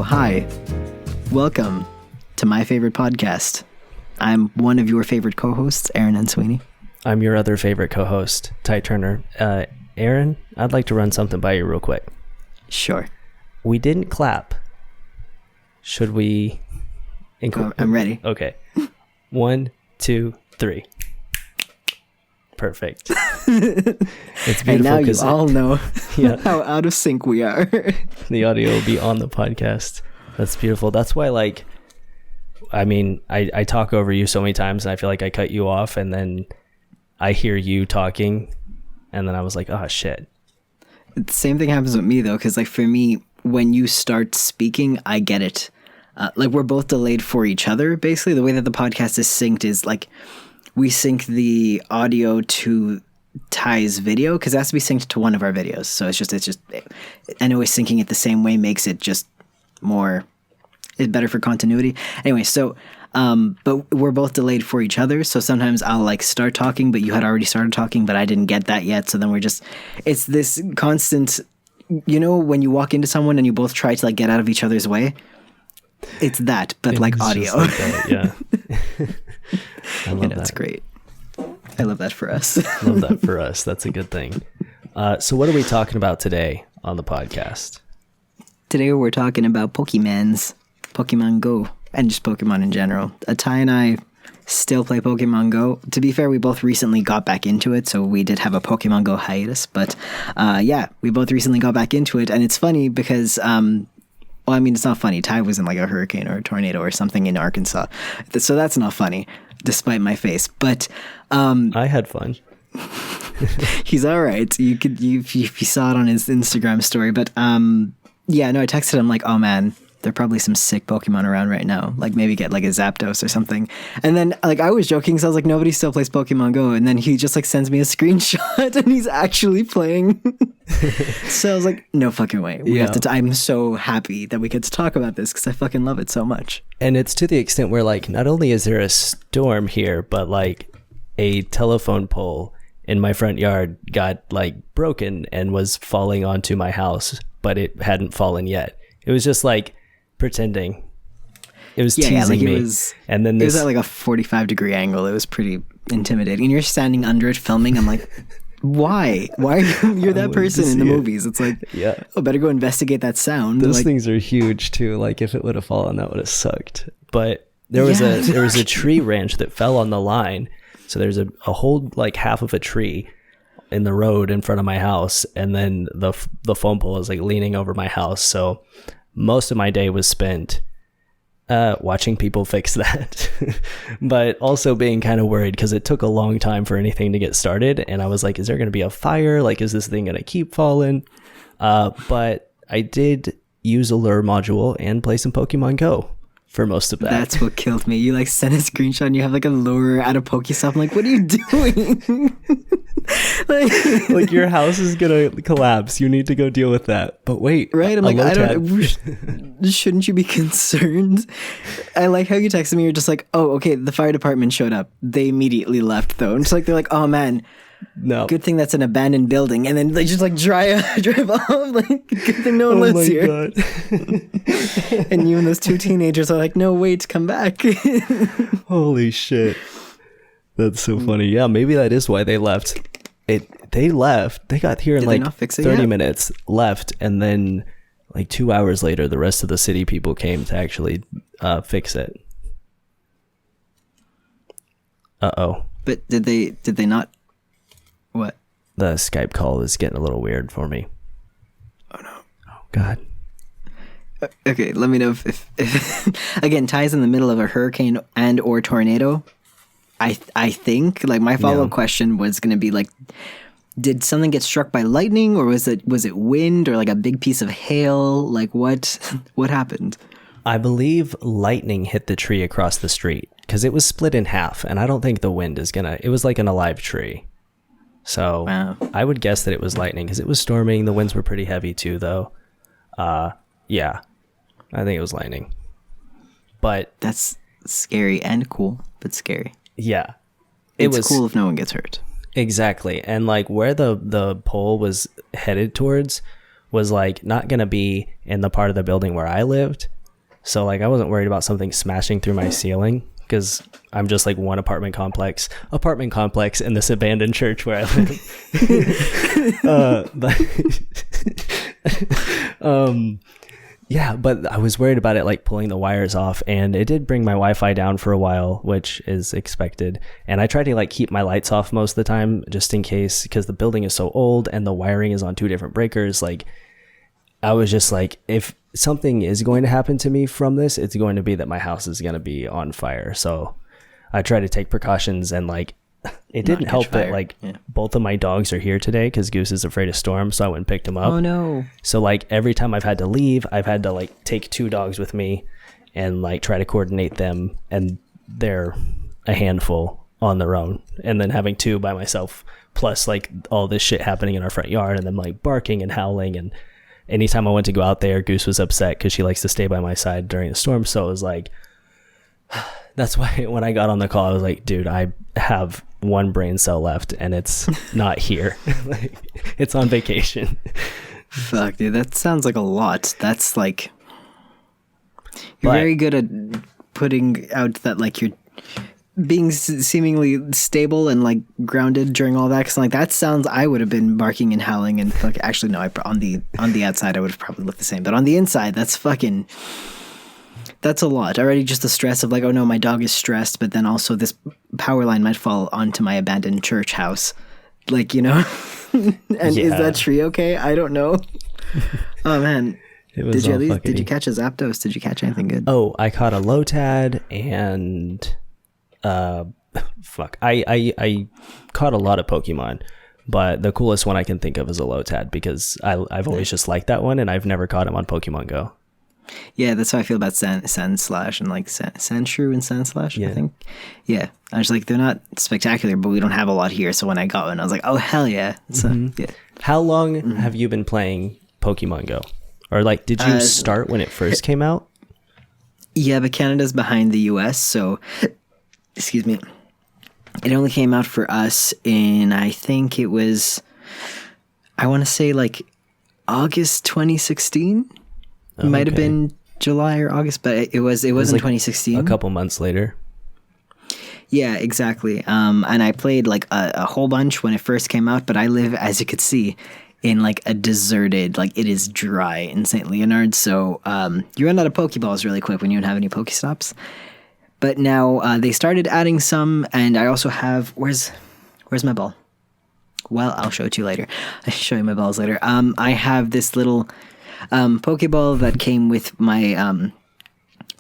hi. Welcome to my favorite podcast. I'm one of your favorite co-hosts, Aaron and Sweeney. I'm your other favorite co-host, Ty Turner. Aaron, I'd like to run something by you real quick. Sure. We didn't clap. Should we... I'm ready. Okay. 1, 2, 3. Perfect. It's beautiful. And now you all know how out of sync we are. The audio will be on the podcast. That's beautiful. That's why, like, I mean, I talk over you so many times and I feel like I cut you off and then I hear you talking and then I was like, oh, shit. The same thing happens with me, though, because, like, for me, when you start speaking, I get it. Like, we're both delayed for each other, basically. The way that the podcast is synced is, like, we sync the audio to Ty's video, because it has to be synced to one of our videos. So it's just, and always syncing it the same way makes it just more, it's better for continuity. Anyway, so, but we're both delayed for each other. So sometimes I'll, like, start talking, but you had already started talking, but I didn't get that yet. So then it's this constant, you know, when you walk into someone and you both try to, like, get out of each other's way. It's that, but it's like audio. Like that, yeah. I love that. That's great. I love that for us. Love that for us. That's a good thing. So what are we talking about today on the podcast? Today we're talking about Pokemon Go, and just Pokemon in general. Ty and I still play Pokemon Go. To be fair, we both recently got back into it, so we did have a Pokemon Go hiatus. But yeah, we both recently got back into it, and it's funny because... well, I mean, it's not funny. Ty was in like a hurricane or a tornado or something in Arkansas. So that's not funny, despite my face. But I had fun. He's all right. You saw it on his Instagram story. But yeah, no, I texted him like, oh man, there are probably some sick Pokemon around right now. Like maybe get like a Zapdos or something. And then like I was joking, so I was like, nobody still plays Pokemon Go. And then he just like sends me a screenshot and he's actually playing. So I was like, no fucking way. I'm so happy that we get to talk about this because I fucking love it so much. And it's to the extent where like not only is there a storm here, but like a telephone pole in my front yard got like broken and was falling onto my house, but it hadn't fallen yet. It was just like pretending. It was teasing me. And then it was at like a 45-degree angle. It was pretty intimidating. And you're standing under it filming. I'm like, why? Why are you're that person in the movies? It's like, yeah, oh, better go investigate that sound. Those like, things are huge too. Like if it would have fallen, that would have sucked. But there was a tree branch that fell on the line. So there's a whole like half of a tree in the road in front of my house, and then the phone pole is like leaning over my house. So most of my day was spent watching people fix that, but also being kind of worried because it took a long time for anything to get started. And I was like, is there going to be a fire? Like, is this thing going to keep falling? But I did use a lure module and play some Pokemon Go for most of that. That's what killed me. You like sent a screenshot and you have like a lure at a Pokestop. I'm like, what are you doing? like your house is gonna collapse. You need to go deal with that. But wait, right? I'm like, I don't. Shouldn't you be concerned? I like how you texted me. You're just like, oh, okay. The fire department showed up. They immediately left though. And just like they're like, oh man. No. Good thing that's an abandoned building. And then they just like drive off. Like, good thing no one lives here. God. And you and those two teenagers are like, no, wait, come back. Holy shit. That's so funny. Yeah, maybe that is why they left. They left. They got here in like 30 minutes, left, and then like 2 hours later, the rest of the city people came to actually fix it. Uh-oh. But did they not? What? The Skype call is getting a little weird for me. Oh no. Oh God. Okay, let me know if again, Ty's in the middle of a hurricane and or tornado. I think like my follow-up question was going to be like, did something get struck by lightning, or was it wind, or like a big piece of hail? Like what happened? I believe lightning hit the tree across the street because it was split in half, and I don't think the wind is gonna. It was like an alive tree. So wow. I would guess that it was lightning because it was storming. The winds were pretty heavy too, though. Yeah, I think it was lightning. But that's scary and cool, but scary. Yeah, it's cool if no one gets hurt. Exactly, and like where the pole was headed towards was like not gonna be in the part of the building where I lived. So like I wasn't worried about something smashing through my ceiling because I'm just like one apartment complex in this abandoned church where I live. Yeah, but I was worried about it like pulling the wires off, and it did bring my Wi-Fi down for a while, which is expected. And I try to like keep my lights off most of the time just in case, because the building is so old and the wiring is on 2 different breakers. Like I was just like, if something is going to happen to me from this, it's going to be that my house is going to be on fire. So I try to take precautions, and like it didn't help that like both of my dogs are here today because Goose is afraid of storms, so I went and picked him up. Oh no. So like every time I've had to leave, I've had to like take 2 dogs with me and like try to coordinate them, and they're a handful on their own. And then having 2 by myself, plus like all this shit happening in our front yard, and them like barking and howling. And anytime I went to go out there, Goose was upset because she likes to stay by my side during the storm. So it was like, that's why when I got on the call, I was like, dude, I have 1 brain cell left and it's not here. Like, it's on vacation. Fuck, dude, that sounds like a lot. That's like, you're very good at putting out that like you're being seemingly stable and like grounded during all that. Cause like that sounds, I would have been barking and howling and fuck. Actually, no, on the outside, I would have probably looked the same, but on the inside, that's a lot. Already just the stress of like, oh no, my dog is stressed, but then also this power line might fall onto my abandoned church house. Like, you know, and is that tree okay? I don't know. Oh man. Did you catch a Zapdos? Did you catch anything good? Oh, I caught a Lotad and I caught a lot of Pokemon, but the coolest one I can think of is a Lotad because I've always just liked that one, and I've never caught him on Pokemon Go. Yeah, that's how I feel about Sandslash and like Sandshrew and Sandslash, yeah. I think. Yeah, I was like, they're not spectacular, but we don't have a lot here. So when I got one, I was like, oh, hell yeah. So, yeah. How long have you been playing Pokemon Go? Or like, did you start when it first came out? Yeah, but Canada's behind the US, so, excuse me. It only came out for us in, I think it was, I want to say like August 2016. It might have been July or August, but it was in like 2016. A couple months later. Yeah, exactly. And I played like a whole bunch when it first came out, but I live, as you could see, in like a deserted, like it is dry in St. Leonard. So you run out of Pokeballs really quick when you don't have any Pokestops. But now they started adding some, and I also have, where's my ball? Well, I'll show it to you later. I'll show you my balls later. I have this little Pokeball that came with my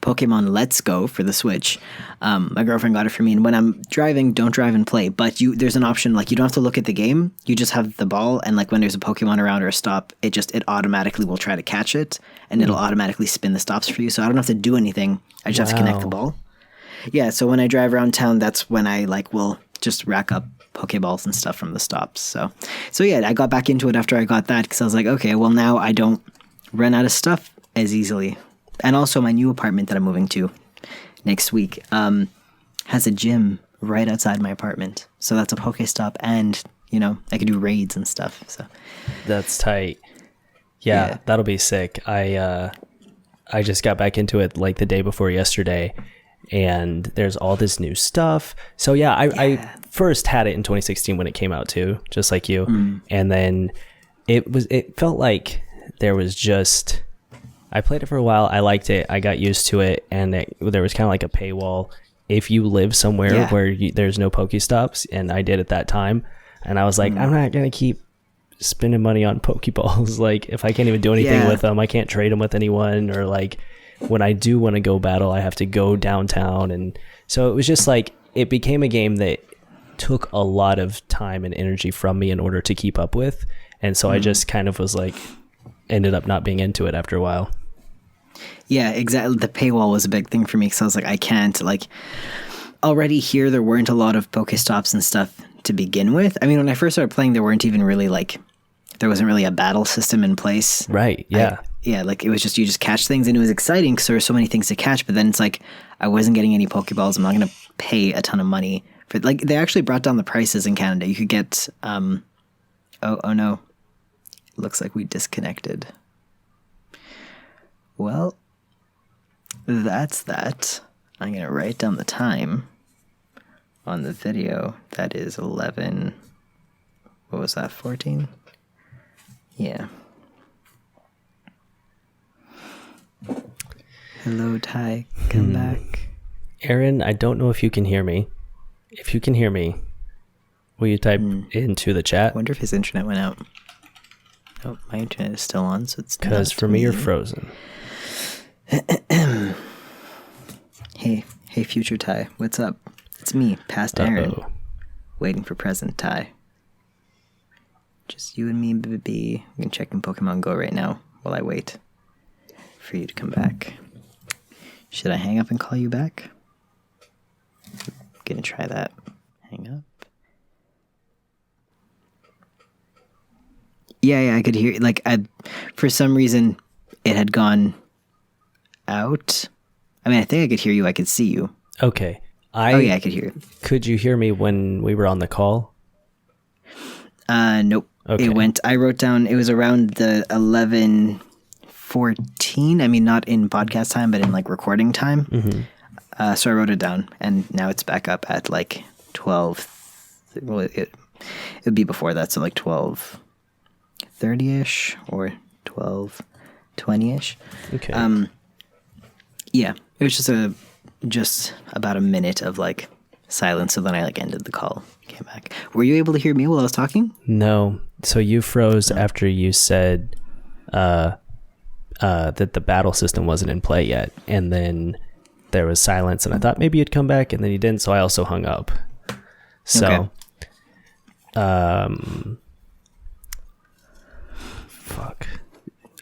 Pokemon Let's Go for the Switch. My girlfriend got it for me, and when I'm driving, don't drive and play, but there's an option, like you don't have to look at the game, you just have the ball, and like when there's a Pokemon around or a stop, it automatically will try to catch it, and it'll automatically spin the stops for you, so I don't have to do anything, I just have to connect the ball. Yeah, so when I drive around town, that's when I like will just rack up Pokeballs and stuff from the stops. So yeah, I got back into it after I got that, because I was like, okay, well now I don't run out of stuff as easily. And also my new apartment that I'm moving to next week has a gym right outside my apartment. So that's a Pokestop, and, you know, I could do raids and stuff. So that's tight. Yeah, that'll be sick. I just got back into it like the day before yesterday, and there's all this new stuff. So yeah, I first had it in 2016 when it came out too, just like you. And then it felt like there was just, I played it for a while, I liked it, I got used to it, and there was kind of like a paywall if you live somewhere where there's no Pokestops, and I did at that time, and I was like, I'm not gonna keep spending money on Pokeballs. Like, if I can't even do anything with them, I can't trade them with anyone, or like when I do want to go battle, I have to go downtown. And so it was just like, it became a game that took a lot of time and energy from me in order to keep up with, and so I just kind of was like, ended up not being into it after a while. Yeah, exactly. The paywall was a big thing for me, because I was like, I can't, like, already here there weren't a lot of Pokestops and stuff to begin with. I mean, when I first started playing, there weren't even really like, there wasn't really a battle system in place. Right, yeah. Like it was just, you just catch things, and it was exciting because there were so many things to catch, but then it's like, I wasn't getting any Pokeballs. I'm not going to pay a ton of money for, like, they actually brought down the prices in Canada. You could get, oh no. Looks like we disconnected. Well, that's that. I'm going to write down the time on the video. That is 11. What was that, 14? Yeah. Hello, Ty. Come back. Aaron, I don't know if you can hear me. If you can hear me, will you type into the I chat? wonder if his internet went out. Oh, my internet is still on, so it's Because not for me, you're frozen. Hey, future Ty. What's up? It's me, past Aaron. Uh-oh. Waiting for present Ty. Just you and me, baby. I'm gonna check in Pokemon Go right now while I wait for you to come back. Should I hang up and call you back? Gonna try that. Hang up. Yeah, I could hear. Like, for some reason, it had gone out. I mean, I think I could hear you. I could see you. Okay. Oh yeah, I could hear you. Could you hear me when we were on the call? Nope. Okay. It went. I wrote down. It was around the 11:14. I mean, not in podcast time, but in like recording time. Mm-hmm. So I wrote it down, and now it's back up at like 12. Well, it would be before that, so like 12:30ish or 12:20ish. Okay. Yeah, it was just about a minute of like silence, so then I like ended the call, came back. Were you able to hear me while I was talking? No. So you froze after you said that the battle system wasn't in play yet, and then there was silence, and I thought maybe you'd come back, and then you didn't, so I also hung up. So, fuck.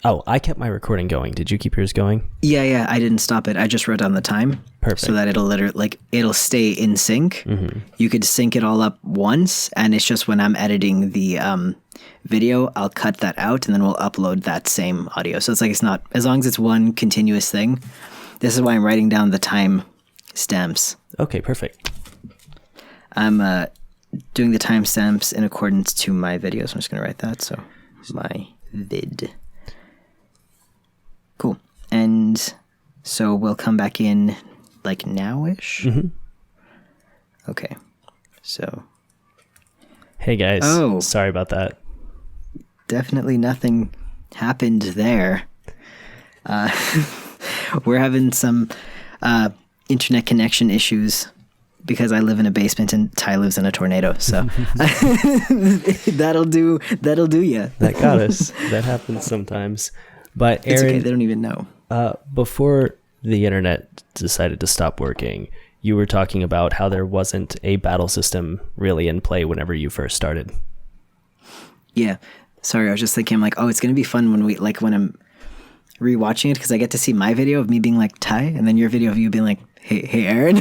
Oh, I kept my recording going. Did you keep yours going? Yeah, I didn't stop it. I just wrote down the time. Perfect. So that it'll stay in sync. Mm-hmm. You could sync it all up once, and it's just when I'm editing the video, I'll cut that out, and then we'll upload that same audio. So it's not, as long as it's one continuous thing. This is why I'm writing down the time stamps. Okay, perfect. I'm doing the timestamps in accordance to my video, so I'm just going to write that. So my vid. Cool. And so we'll come back in like nowish. Mm-hmm. Okay. So. Hey guys. Oh. Sorry about that. Definitely nothing happened there. We're having some internet connection issues because I live in a basement and Ty lives in a tornado. So that'll do ya. That got us. That happens sometimes. But Aaron, it's okay. They don't even know. Before the internet decided to stop working, you were talking about how there wasn't a battle system really in play whenever you first started. Yeah. Sorry, I was just thinking, like, oh, it's going to be fun when I'm rewatching it, because I get to see my video of me being like, Ty, and then your video of you being like, hey, Aaron.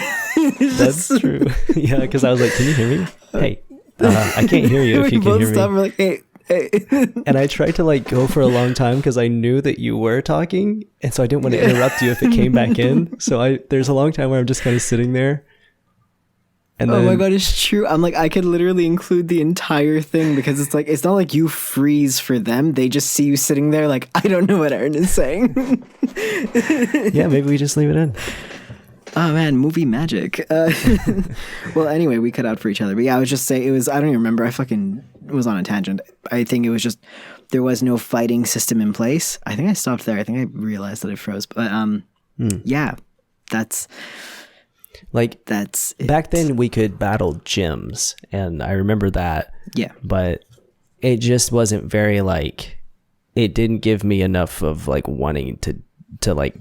That's true. Yeah, because I was like, can you hear me? Hey, I can't hear you if you can hear me. We're like, hey. And I tried to like go for a long time because I knew that you were talking, and so I didn't want to interrupt you if it came back in. So there's a long time where I'm just kind of sitting there. And oh my god, it's true. I'm like, I could literally include the entire thing, because it's like, it's not like you freeze for them. They just see you sitting there like, I don't know what Aaron is saying. Yeah, maybe we just leave it in. Oh man, movie magic. Well, anyway, we cut out for each other. But yeah, I was just saying, I don't even remember. I fucking was on a tangent. I think it was just, there was no fighting system in place. I think I stopped there. I think I realized that I froze. But yeah, that's it. Back then we could battle gyms, and I remember that. Yeah. But it just wasn't very it didn't give me enough of wanting to like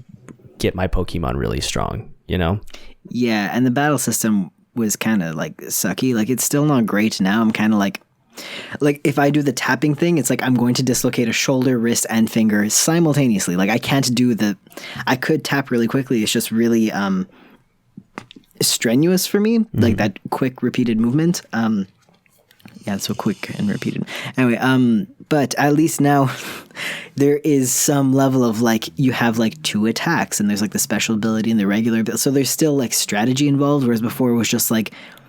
get my Pokemon really strong, you know? Yeah, and the battle system was kind of sucky. It's still not great now. I'm kind of like if I do the tapping thing, it's like I'm going to dislocate a shoulder, wrist, and finger simultaneously. I can't do I could tap really quickly. It's just really strenuous for me, that quick repeated movement. Yeah, so quick and repeated. Anyway, but at least now there is some level of you have 2 attacks, and there's the special ability and the regular ability. So there's still strategy involved, whereas before it was just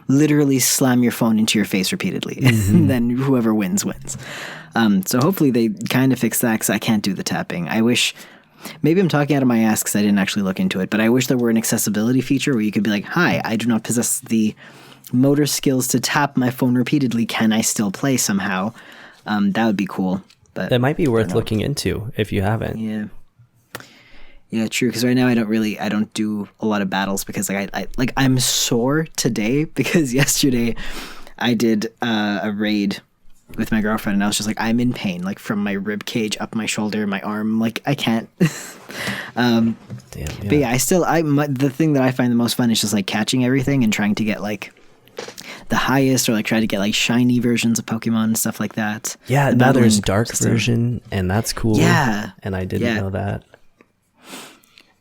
literally slam your phone into your face repeatedly, and then whoever wins. So hopefully they kind of fix that, because I can't do the tapping. I wish maybe I'm talking out of my ass because I didn't actually look into it, but I wish there were an accessibility feature where you could be like, hi, I do not possess the motor skills to tap my phone repeatedly. Can I still play somehow? That would be cool. But That might be worth looking into if you haven't. yeah. Yeah, true. Because right now I don't do a lot of battles because I'm sore today because yesterday I did a raid with my girlfriend and I was just like, I'm in pain, like from my rib cage up my shoulder, my arm, like I can't. Damn, But yeah, the thing that I find the most fun is just like catching everything and trying to get like the highest or like try to get like shiny versions of Pokemon and stuff like that. Yeah, The now there's battling dark system. version, and that's cool. Yeah. And I didn't know that.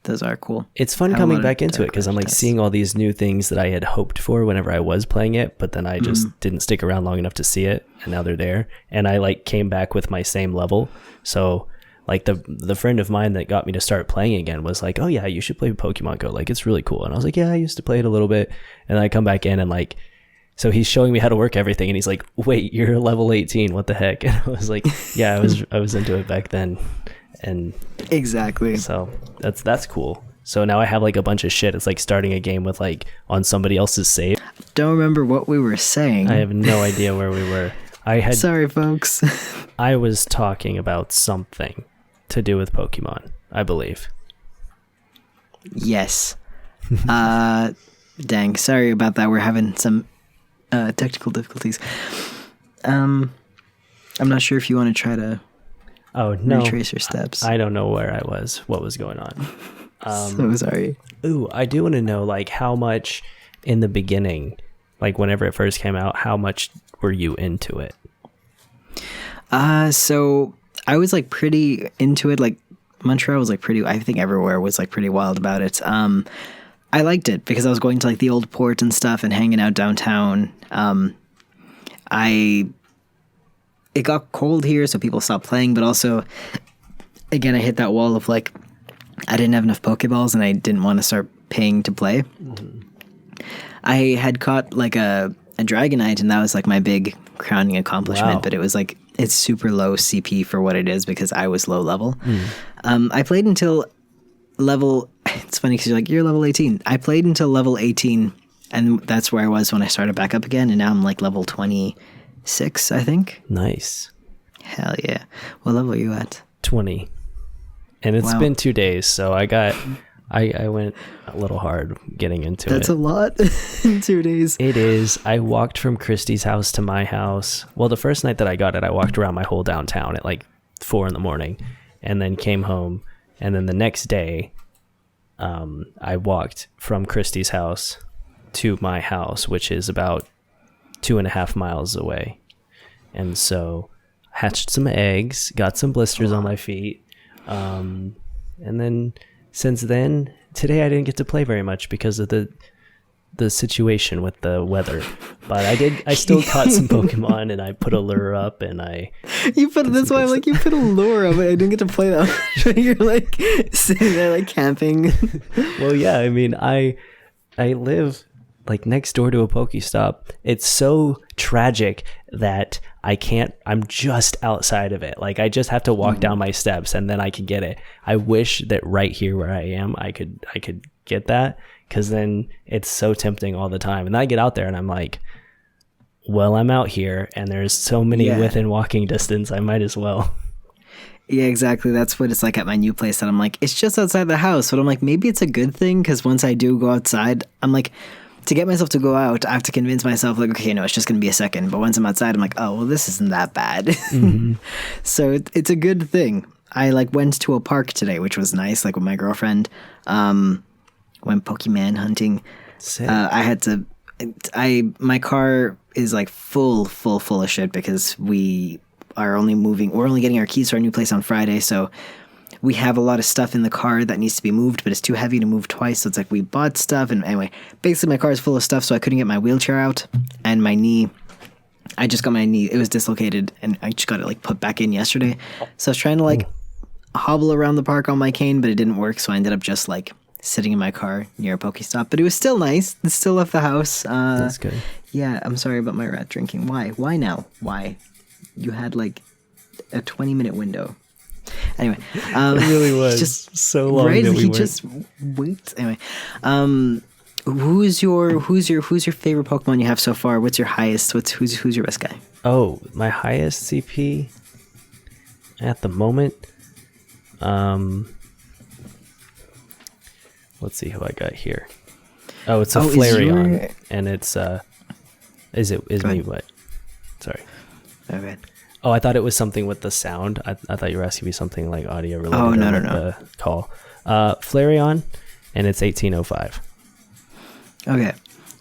Those are cool. It's fun Have a coming lot of back into it dark because I'm like versions. seeing all these new things that I had hoped for whenever I was playing it, but then I just didn't stick around long enough to see it, and now they're there. And I like came back with my same level. So like the friend of mine that got me to start playing again was like, oh yeah, you should play Pokemon Go. Like it's really cool. And I was like, yeah, I used to play it a little bit. And I come back in and like, so he's showing me how to work everything, and he's like, wait, you're level 18. What the heck? And I was like, yeah, I was into it back then. And Exactly. so that's cool. So now I have like a bunch of shit. It's like starting a game with like on somebody else's save. Don't remember what we were saying. I have no idea where we were. Sorry, folks. I was talking about something to do with Pokemon, I believe. Yes. Dang. Sorry about that. We're having some technical difficulties. I'm not sure if you want to try to Oh no, retrace your steps. I don't know where I was. What was going on? So sorry. Ooh, I do want to know like how much in the beginning, like whenever it first came out, how much were you into it? So I was like pretty into it. Like Montreal was like pretty. I think everywhere was like pretty wild about it. I liked it because I was going to like the old port and stuff and hanging out downtown. It got cold here, so people stopped playing. But also, again, I hit that wall of like I didn't have enough Pokeballs and I didn't want to start paying to play. I had caught like a Dragonite, and that was like my big crowning accomplishment. Wow. But it was like it's super low CP for what it is because I was low level. I played until level. It's funny because you're level 18. I played until level 18, and that's where I was when I started back up again. And now I'm like level 26, I think. Nice. Hell yeah! What level are you at? 20. And it's Wow. been 2 days, so I went a little hard getting into That's it. a lot in 2 days. It is. I walked from Christy's house to my house. Well, the first night that I got it, I walked around my whole downtown at like 4 a.m. and then came home. And then the next day, I walked from Christy's house to my house, which is about 2.5 miles away. And so hatched some eggs, got some blisters on my feet. And then since then, today I didn't get to play very much because of the situation with the weather. But I still caught some Pokemon, and I put a lure up, and That's why I'm like, you put a lure of it. I didn't get to play that much. You're like sitting there like camping. well, yeah, I mean, I live like next door to a Pokestop. It's so tragic that I'm just outside of it. Like I just have to walk down my steps and then I can get it. I wish that right here where I am, I could get that, because then it's so tempting all the time. And then I get out there and I'm like, well, I'm out here and there's so many within walking distance, I might as well. Yeah, exactly. That's what it's like at my new place. That I'm like, it's just outside the house. But I'm like, maybe it's a good thing, because once I do go outside, I'm like, to get myself to go out, I have to convince myself, like, okay, no, it's just going to be a second. But once I'm outside, I'm like, oh, well, this isn't that bad. So it's a good thing. I like went to a park today, which was nice, like with my girlfriend. Went Pokemon hunting. Sick. My car is like full of shit because we're only getting our keys to our new place on Friday. So we have a lot of stuff in the car that needs to be moved, but it's too heavy to move twice. So it's like we bought stuff. And anyway, basically my car is full of stuff, so I couldn't get my wheelchair out. And my knee, I just got my knee, it was dislocated, and I just got it like put back in yesterday. So I was trying to like hobble around the park on my cane, but it didn't work. So I ended up just like sitting in my car near a Pokestop. But it was still nice. It still left the house. That's good. Yeah, I'm sorry about my rat drinking. Why? Why now? Why? You had like a 20-minute window. Anyway, It really was just so long right. that we He went. just waits. Anyway, who's your favorite Pokemon you have so far? What's your highest? Who's your best guy? Oh, my highest CP at the moment. Let's see who I got here. Oh, it's a Oh, is Flareon, your- and it's is Go me ahead. what? Sorry. Okay. Oh, I thought it was something with the sound. I thought you were asking me something like audio related. Oh, no, or no, with no. The call. Flareon, and it's 1805. Okay.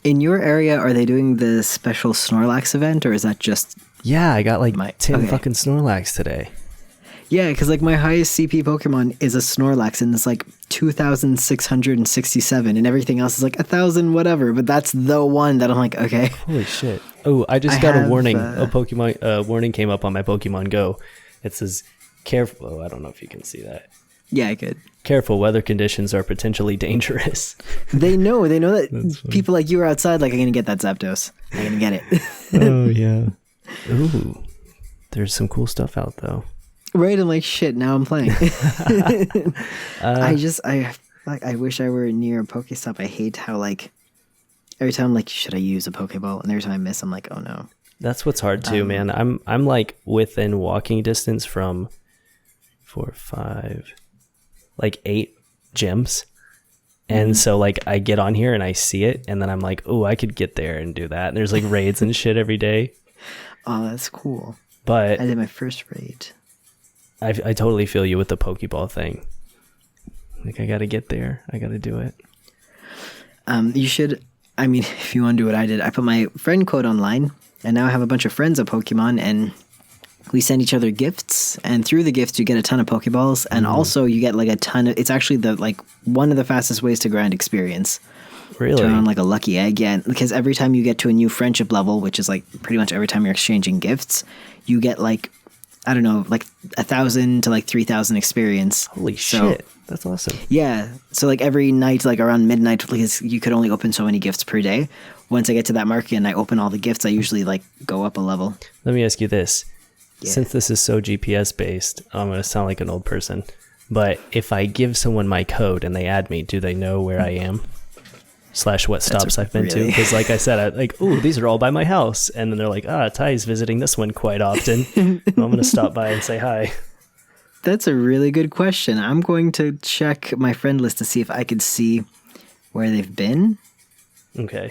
In your area, are they doing the special Snorlax event, or is that just? Yeah, I got like My- 10 okay. fucking Snorlax today. Yeah, because like my highest CP Pokemon is a Snorlax, and it's like 2,667, and everything else is like 1,000 whatever. But that's the one that I'm like, okay. Holy shit. Oh, I just I got a have, warning. A Pokemon warning came up on my Pokemon Go. It says, careful. Oh, I don't know if you can see that. Yeah, I could. Careful, weather conditions are potentially dangerous. They know that people like you are outside. Like, I'm gonna get that Zapdos. I'm gonna get it. Oh, yeah. Ooh, there's some cool stuff out, though. Right? I'm like, shit. Now I'm playing. I wish I were near a Pokestop. I hate how like every time I'm like, should I use a Pokeball? And every time I miss, I'm like, oh no. That's what's hard, too, man. I'm like within walking distance from 4, 5, like 8 gyms. And so like I get on here and I see it, and then I'm like, oh, I could get there and do that. And there's like raids and shit every day. Oh, that's cool. But I did my first raid. I totally feel you with the Pokeball thing. Like, I gotta get there. I gotta do it. You should. I mean, if you want to do what I did, I put my friend code online, and now I have a bunch of friends of Pokemon, and we send each other gifts. And through the gifts, you get a ton of Pokeballs, and also you get like a ton of. It's actually one of the fastest ways to grind experience. Really? Turn on like a lucky egg, yeah. Because every time you get to a new friendship level, which is like pretty much every time you're exchanging gifts, you get like, I don't know, like 1,000 to like 3,000 experience. Holy So- shit. That's awesome. Yeah. So like every night, like around midnight, because you could only open so many gifts per day. Once I get to that mark and I open all the gifts, I usually like go up a level. Let me ask you this. Yeah. Since this is so GPS based, I'm going to sound like an old person. But if I give someone my code and they add me, do they know where I am? / what stops I've been to? really- Because like I said, I like, ooh, these are all by my house. And then they're like, Ty's visiting this one quite often. I'm going to stop by and say hi. That's a really good question. I'm going to check my friend list to see if I could see where they've been. Okay.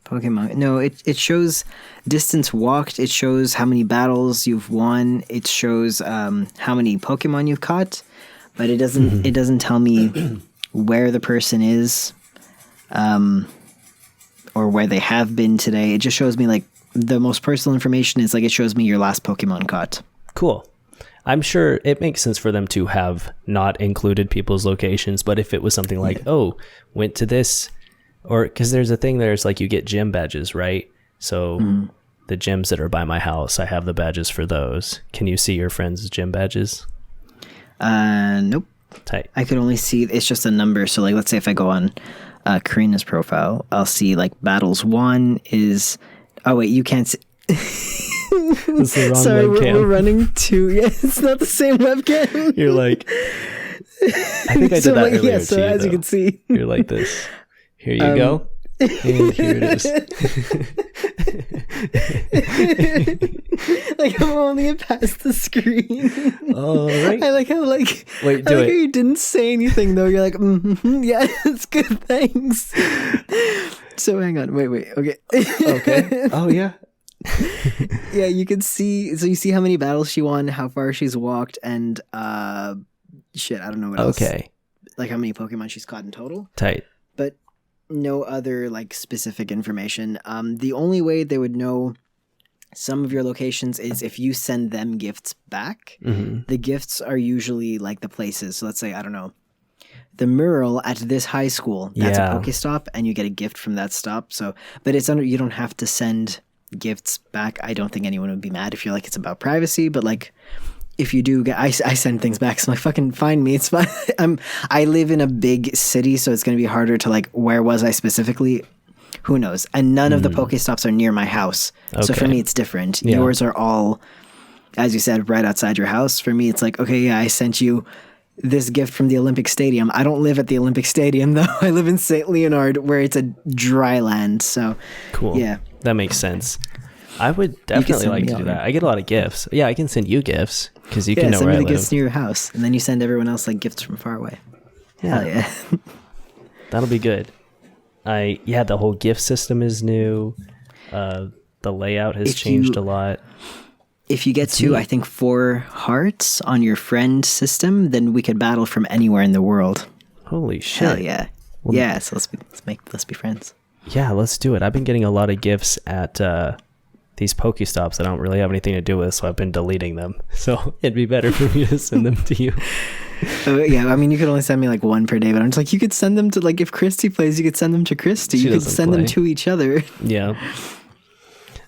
Pokemon. No, it shows distance walked. It shows how many battles you've won. It shows how many Pokemon you've caught, but it doesn't. It doesn't tell me where the person is, or where they have been today. It just shows me like the most personal information is like it shows me your last Pokemon caught. Cool. I'm sure it makes sense for them to have not included people's locations, but if it was something like, went to this, or because there's a thing there's like you get gym badges, right? So the gyms that are by my house, I have the badges for those. Can you see your friends' gym badges? Nope. Tight. I could only see it's just a number. So like, let's say if I go on Karina's profile, I'll see like battles 1 is. Oh wait, you can't see. That's the wrong Sorry, webcam. we're running two. Yeah, it's not the same webcam. You're like, I think I did So that like, earlier yeah, to so you, as you though. can see, You're like this. Here you go. And here it is. like I'm only past the screen. All right. I like how like Wait, I do like it. how you didn't say anything though. You're like, yeah, it's good, thanks. So hang on, wait, okay. Okay. Oh, yeah. Yeah, you can see. So you see how many battles she won, how far she's walked, and shit, I don't know what else. Okay. Like how many Pokemon she's caught in total, Tight. but no other like specific information. The only way they would know some of your locations is if you send them gifts back. Mm-hmm. The gifts are usually like the places. So let's say, I don't know, the mural at this high school. That's Yeah. a Pokestop, and you get a gift from that stop. So, but it's under. You don't have to send gifts back. I don't think anyone would be mad if you're like it's about privacy. But like, if you do, I send things back. So I'm like, fucking find me. It's fine. I live in a big city, so it's gonna be harder to like. Where was I specifically? Who knows? And none of the Pokestops are near my house. So for Okay. me, it's different. Yeah. Yours are all as you said, right outside your house. For me, it's like, okay, yeah, I sent you this gift from the Olympic Stadium. I don't live at the Olympic Stadium, though. I live in St. Leonard, where it's a dry land. So, Cool. yeah. That makes sense. I would definitely send like me to all do your- that. I get a lot of gifts. Yeah, I can send you gifts because you Yeah, can know send where me I the live. gifts near your house, and then you send everyone else like gifts from far away. Hell yeah. That'll be good. The whole gift system is new. The layout has If changed you- a lot. If you get to, I think, 4 hearts on your friend system, then we could battle from anywhere in the world. Holy shit. Hell yeah. Yeah, so let's be friends. Yeah, let's do it. I've been getting a lot of gifts at these Pokestops that I don't really have anything to do with, so I've been deleting them. So it'd be better for me to send them to you. Yeah, I mean, you could only send me like 1 per day, but I'm just like, you could send them to, like, if Christy plays, you could send them to Christy. She You could doesn't send them play. to each other. Yeah.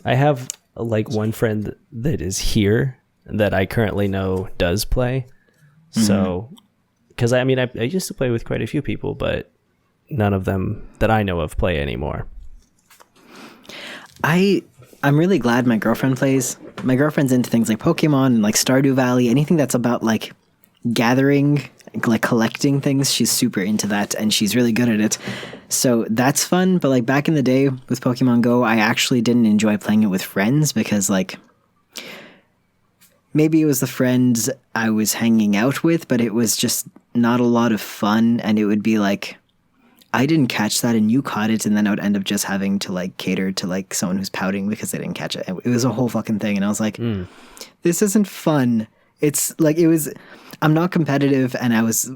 I have like one friend that is here that I currently know does play. So, because I mean, I used to play with quite a few people, but none of them that I know of play anymore. I'm really glad my girlfriend plays. My girlfriend's into things like Pokemon and like Stardew Valley, anything that's about like gathering, like collecting things. She's super into that and she's really good at it. So that's fun. But like back in the day with Pokemon Go, I actually didn't enjoy playing it with friends because like maybe it was the friends I was hanging out with, but it was just not a lot of fun. And it would be like, I didn't catch that and you caught it, and then I would end up just having to like cater to like someone who's pouting because they didn't catch it. It was a whole fucking thing, and I was like, this isn't fun. It's like I'm not competitive, and I was,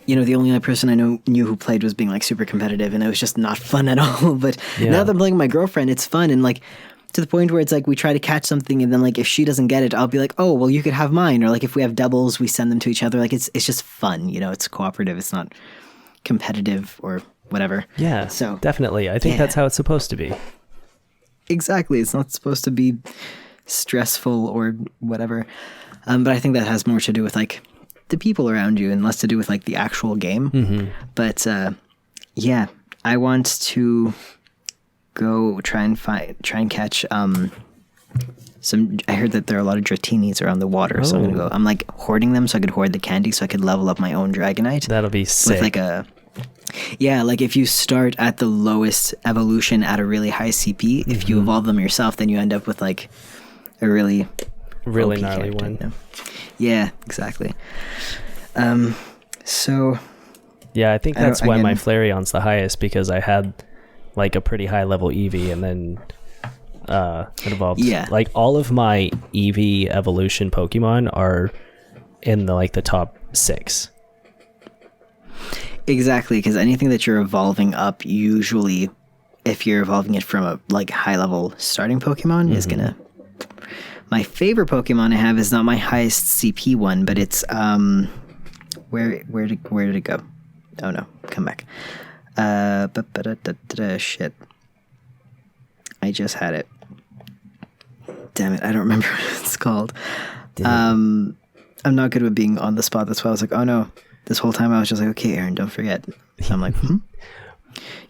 the only other person I knew who played was being like super competitive, and it was just not fun at all. But now that I'm playing with my girlfriend, it's fun, and like to the point where it's like we try to catch something, and then like if she doesn't get it, I'll be like, oh well, you could have mine, or like if we have doubles, we send them to each other. Like it's just fun, it's cooperative. It's not competitive or whatever. Yeah, So definitely. I think that's how it's supposed to be. exactly, it's not supposed to be stressful or whatever. But I think that has more to do with like the people around you and less to do with like the actual game. But yeah, I want to go try and catch some. I heard that there are a lot of Dratinis around the water, so I'm gonna go. I'm like hoarding them so I could hoard the candy so I could level up my own Dragonite. That'll be sick. With like like if you start at the lowest evolution at a really high CP, if you evolve them yourself, then you end up with like a really OP gnarly character, one. Yeah, exactly. So Yeah, I think that's why my again- Flareon's the highest, because I had like a pretty high level Eevee and then it evolved. Yeah. Like all of my Eevee evolution Pokemon are in the top 6. exactly, because anything that you're evolving up, usually, if you're evolving it from a like high level starting Pokemon, is gonna. My favorite Pokemon I have is not my highest CP one, but it's where did it go? Oh no, come back. Shit. I just had it. Damn it, I don't remember what it's called. I'm not good with being on the spot. That's why I was like, oh no. This whole time I was just like, okay, Aaron, don't forget. So I'm like,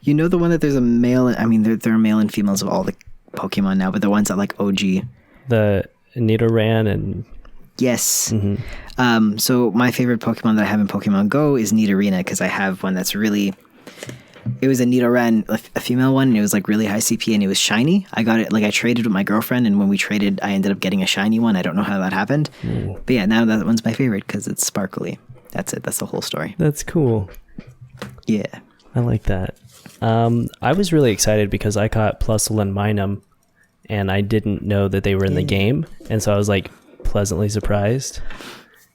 You know the one that there's a male, I mean, there are male and females of all the Pokemon now, but the ones that like OG. The Nidoran and Yes. So my favorite Pokemon that I have in Pokemon Go is Nidorina, because I have one that's really... It was a Nidoran, a female one, and it was like really high CP, and it was shiny. I got it, like I traded with my girlfriend, and when we traded, I ended up getting a shiny one. I don't know how that happened. But yeah, now that one's my favorite because it's sparkly. That's it. That's the whole story. that's cool. Yeah. I like that. I was really excited because I caught Plusle and Minun, and I didn't know that they were in the game, and so I was like pleasantly surprised.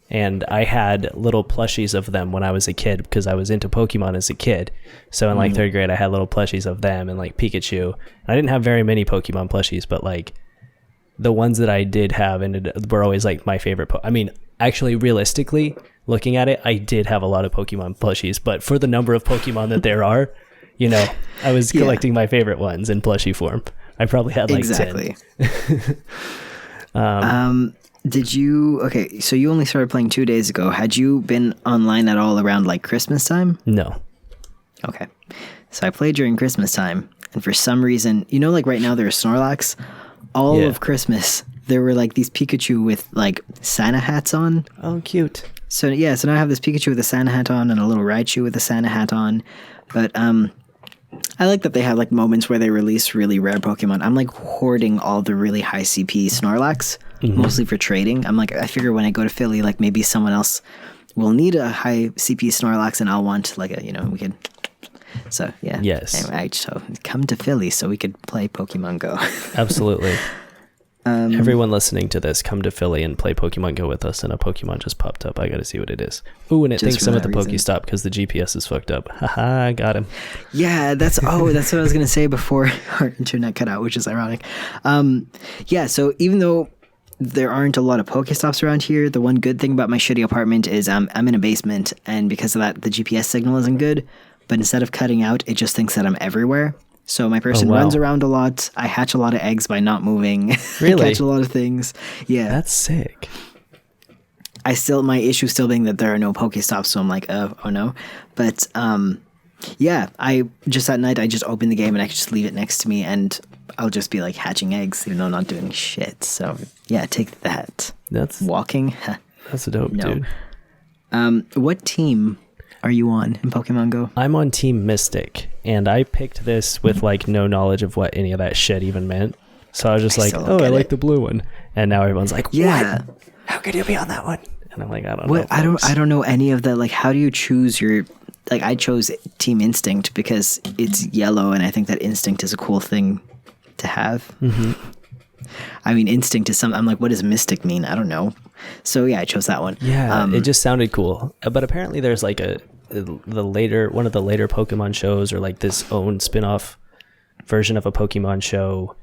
And I had little plushies of them when I was a kid because I was into Pokemon as a kid. So in like 3rd grade, I had little plushies of them and like Pikachu. And I didn't have very many Pokemon plushies, but like the ones that I did have were always like my favorite. I mean, actually, realistically, looking at it, I did have a lot of Pokemon plushies, but for the number of Pokemon that there are, I was collecting my favorite ones in plushie form. I probably had like 10. Did you... Okay, so you only started playing 2 days ago. Had you been online at all around like Christmas time? No. Okay. So I played during Christmas time, and for some reason, like right now there are Snorlax. All of Christmas, there were like these Pikachu with like Santa hats on. Oh, cute. So yeah, so now I have this Pikachu with a Santa hat on and a little Raichu with a Santa hat on. But I like that they have like moments where they release really rare Pokemon. I'm like hoarding all the really high CP Snorlax, mostly for trading. I'm like, I figure when I go to Philly, like maybe someone else will need a high CP Snorlax and I'll want like a, we could. So yeah. Yes. Anyway, so come to Philly so we could play Pokemon Go. Absolutely. Everyone listening to this, come to Philly and play Pokemon Go with us, and a Pokemon just popped up. I got to see what it is. Ooh, and it Just thinks I'm at the Pokestop because the GPS is fucked up. Haha, got him. Yeah, that's what I was gonna say before our internet cut out, which is ironic. Yeah, so even though there aren't a lot of Pokestops around here, the one good thing about my shitty apartment is I'm in a basement, and because of that, the GPS signal isn't good. But instead of cutting out, it just thinks that I'm everywhere. So my person runs around a lot. I hatch a lot of eggs by not moving. Really? I catch a lot of things. Yeah. That's sick. My issue still being that there are no Pokestops, so I'm like, oh no. But yeah, I just at night I just open the game and I can just leave it next to me and I'll just be like hatching eggs, even though I'm not doing shit. So yeah, take that. That's Walking. That's a dope, No. dude. What team are you on in Pokemon Go? I'm on Team Mystic, and I picked this with like no knowledge of what any of that shit even meant. So I was just like, oh, I like the blue one. And now everyone's like, Yeah. what? How could you be on that one? And I'm like, I don't What? know. I don't know any of that. Like, how do you choose your? Like, I chose Team Instinct because it's yellow, and I think that instinct is a cool thing to have. Mm-hmm. I mean, instinct is I'm like, what does mystic mean? I don't know. So yeah, I chose that one. Yeah, it just sounded cool. But apparently, there's like one of the later Pokemon shows, or like this own spin-off version of a Pokemon show.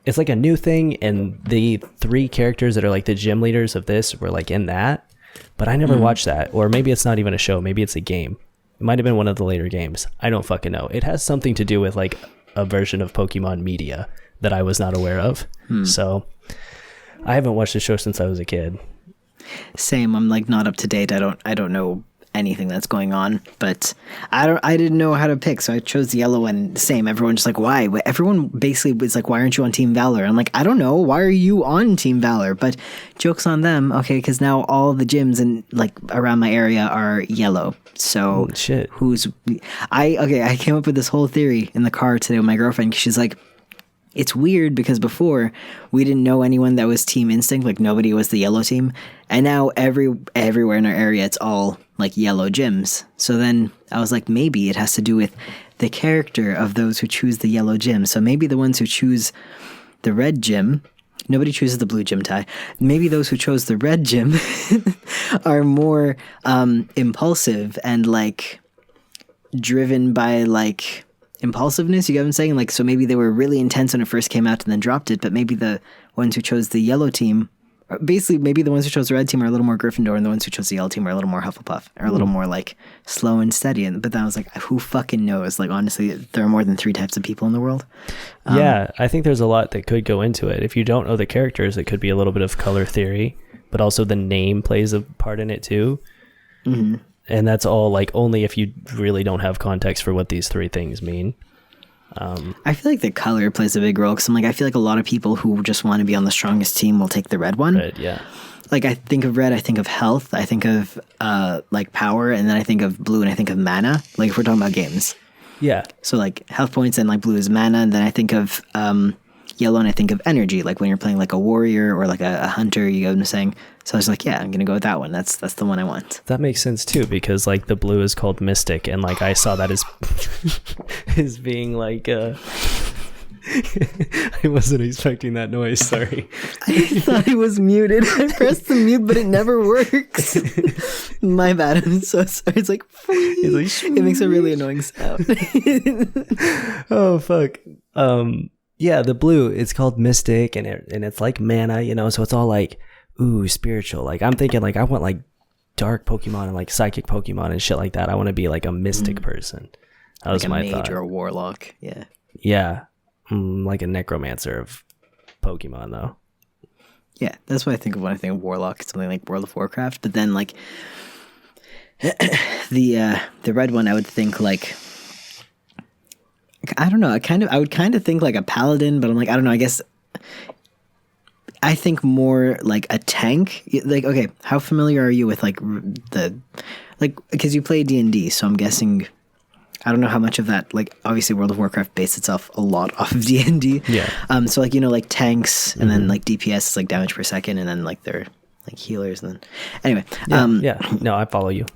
It's like a new thing, and the 3 characters that are like the gym leaders of this were like in that. But I never watched that, or maybe it's not even a show. Maybe it's a game. It might have been one of the later games. I don't fucking know. It has something to do with like a version of Pokemon media that I was not aware of. So I haven't watched the show since I was a kid. Same. I'm like not up to date. I don't know anything that's going on, but I didn't know how to pick, so I chose the yellow one. Same. Everyone's just like, why? Everyone basically was like, why aren't you on Team Valor? I'm like, I don't know. Why are you on Team Valor? But joke's on them. Okay, because now all the gyms in like around my area are yellow. So Shit. I came up with this whole theory in the car today with my girlfriend, 'cause she's like, it's weird because before we didn't know anyone that was Team Instinct, like nobody was the yellow team, and now everywhere in our area it's all like yellow gyms. So then I was like, maybe it has to do with the character of those who choose the yellow gym. So maybe the ones who choose the red gym, nobody chooses the blue gym, Ty. Maybe those who chose the red gym are more impulsive and like driven by like impulsiveness, you get what I'm saying? Like, so maybe they were really intense when it first came out and then dropped it, but maybe the ones who chose the yellow team, basically maybe the ones who chose the red team are a little more Gryffindor, and the ones who chose the yellow team are a little more Hufflepuff, or a little more like slow and steady. But then I was like, who fucking knows? Like, honestly, there are more than 3 types of people in the world. Yeah, I think there's a lot that could go into it. If you don't know the characters, it could be a little bit of color theory, but also the name plays a part in it too. Mm-hmm. And that's all like only if you really don't have context for what these 3 things mean. I feel like the color plays a big role, because I'm like, I feel like a lot of people who just want to be on the strongest team will take the red one. Red, yeah. Like, I think of red, I think of health, I think of like power, and then I think of blue and I think of mana. Like, if we're talking about games. Yeah. So like health points, and like blue is mana, and then I think of yellow and I think of energy, like when you're playing like a warrior or like a hunter, you know what I'm saying? So I was like, yeah, I'm gonna go with that one. That's the one I want. That makes sense too, because like the blue is called Mystic, and like I saw that as as being like I wasn't expecting that noise, sorry. I thought it was muted. I pressed the mute, but it never works. My bad. I'm so sorry. It's like, it makes a really annoying sound. Oh fuck. Yeah, the blue, it's called Mystic, and it's like mana, you know, so it's all like, ooh, spiritual. Like, I'm thinking, like, I want, like, dark Pokemon and, like, psychic Pokemon and shit like that. I want to be, like, a mystic person. That was my thought. Like a mage or a warlock, yeah. Yeah. Like a necromancer of Pokemon, though. Yeah, that's what I think of when I think of warlock. It's something like World of Warcraft. But then, like, the red one, I would think, like, I don't know. I would kind of think like a paladin, but I'm like, I don't know. I guess I think more like a tank. Like, okay, how familiar are you with like because you play D&D, so I'm guessing. I don't know how much of that, like, obviously World of Warcraft based itself a lot off of D&D. Yeah. So, like, like tanks, and then, like, DPS is, like, damage per second, and then, like, they're, like, healers, and then... Anyway. Yeah. No, I follow you.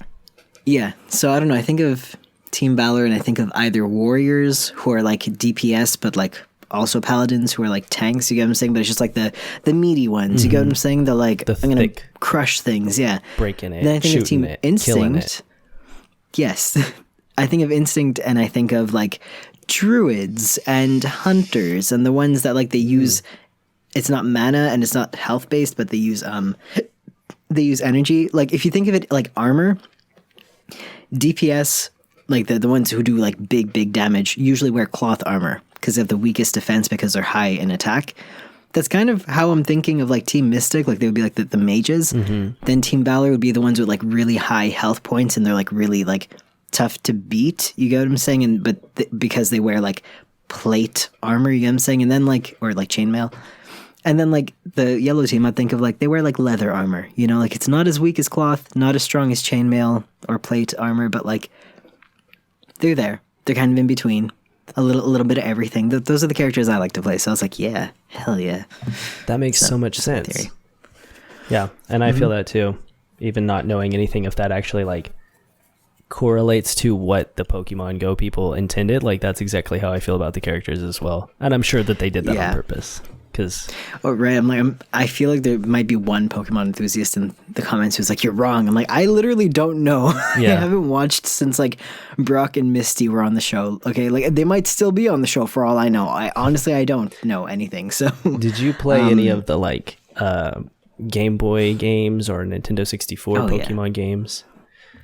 Yeah. So, I don't know. I think of Team Valor, and I think of either warriors, who are, like, DPS, but, like, also paladins, who are, like, tanks, you get what I'm saying? But it's just, like, the meaty ones, you get what I'm saying? The, like, I'm going to crush things, yeah. Breaking it, then I think of shooting Team it, Instinct. killing it. Yes. I think of Instinct, and I think of like druids and hunters, and the ones that like they use. It's not mana and it's not health based, but they use energy. Like if you think of it like armor, DPS, like the ones who do like big damage, usually wear cloth armor because they have the weakest defense because they're high in attack. That's kind of how I'm thinking of like Team Mystic. Like they would be like the mages. Then Team Valor would be the ones with like really high health points, and they're like really like tough to beat, you get what I'm saying? And because they wear like plate armor, you get what I'm saying? And then like, or like chainmail. And then like the yellow team, I think of like they wear like leather armor, like it's not as weak as cloth, not as strong as chainmail or plate armor, but like they're there. They're kind of in between. A little bit of everything. Those are the characters I like to play. So I was like, yeah, hell yeah. That makes so much sense. Yeah, and I feel that too. Even not knowing anything, if that actually like correlates to what the Pokemon Go people intended, like that's exactly how I feel about the characters as well. And I'm sure that they did that on purpose. I feel like there might be one Pokemon enthusiast in the comments who's like, you're wrong. I'm like, I literally don't know. Yeah. I haven't watched since like Brock and Misty were on the show. Okay, like they might still be on the show for all I know. I don't know anything. So did you play any of the like Game Boy games or Nintendo 64 Pokemon games?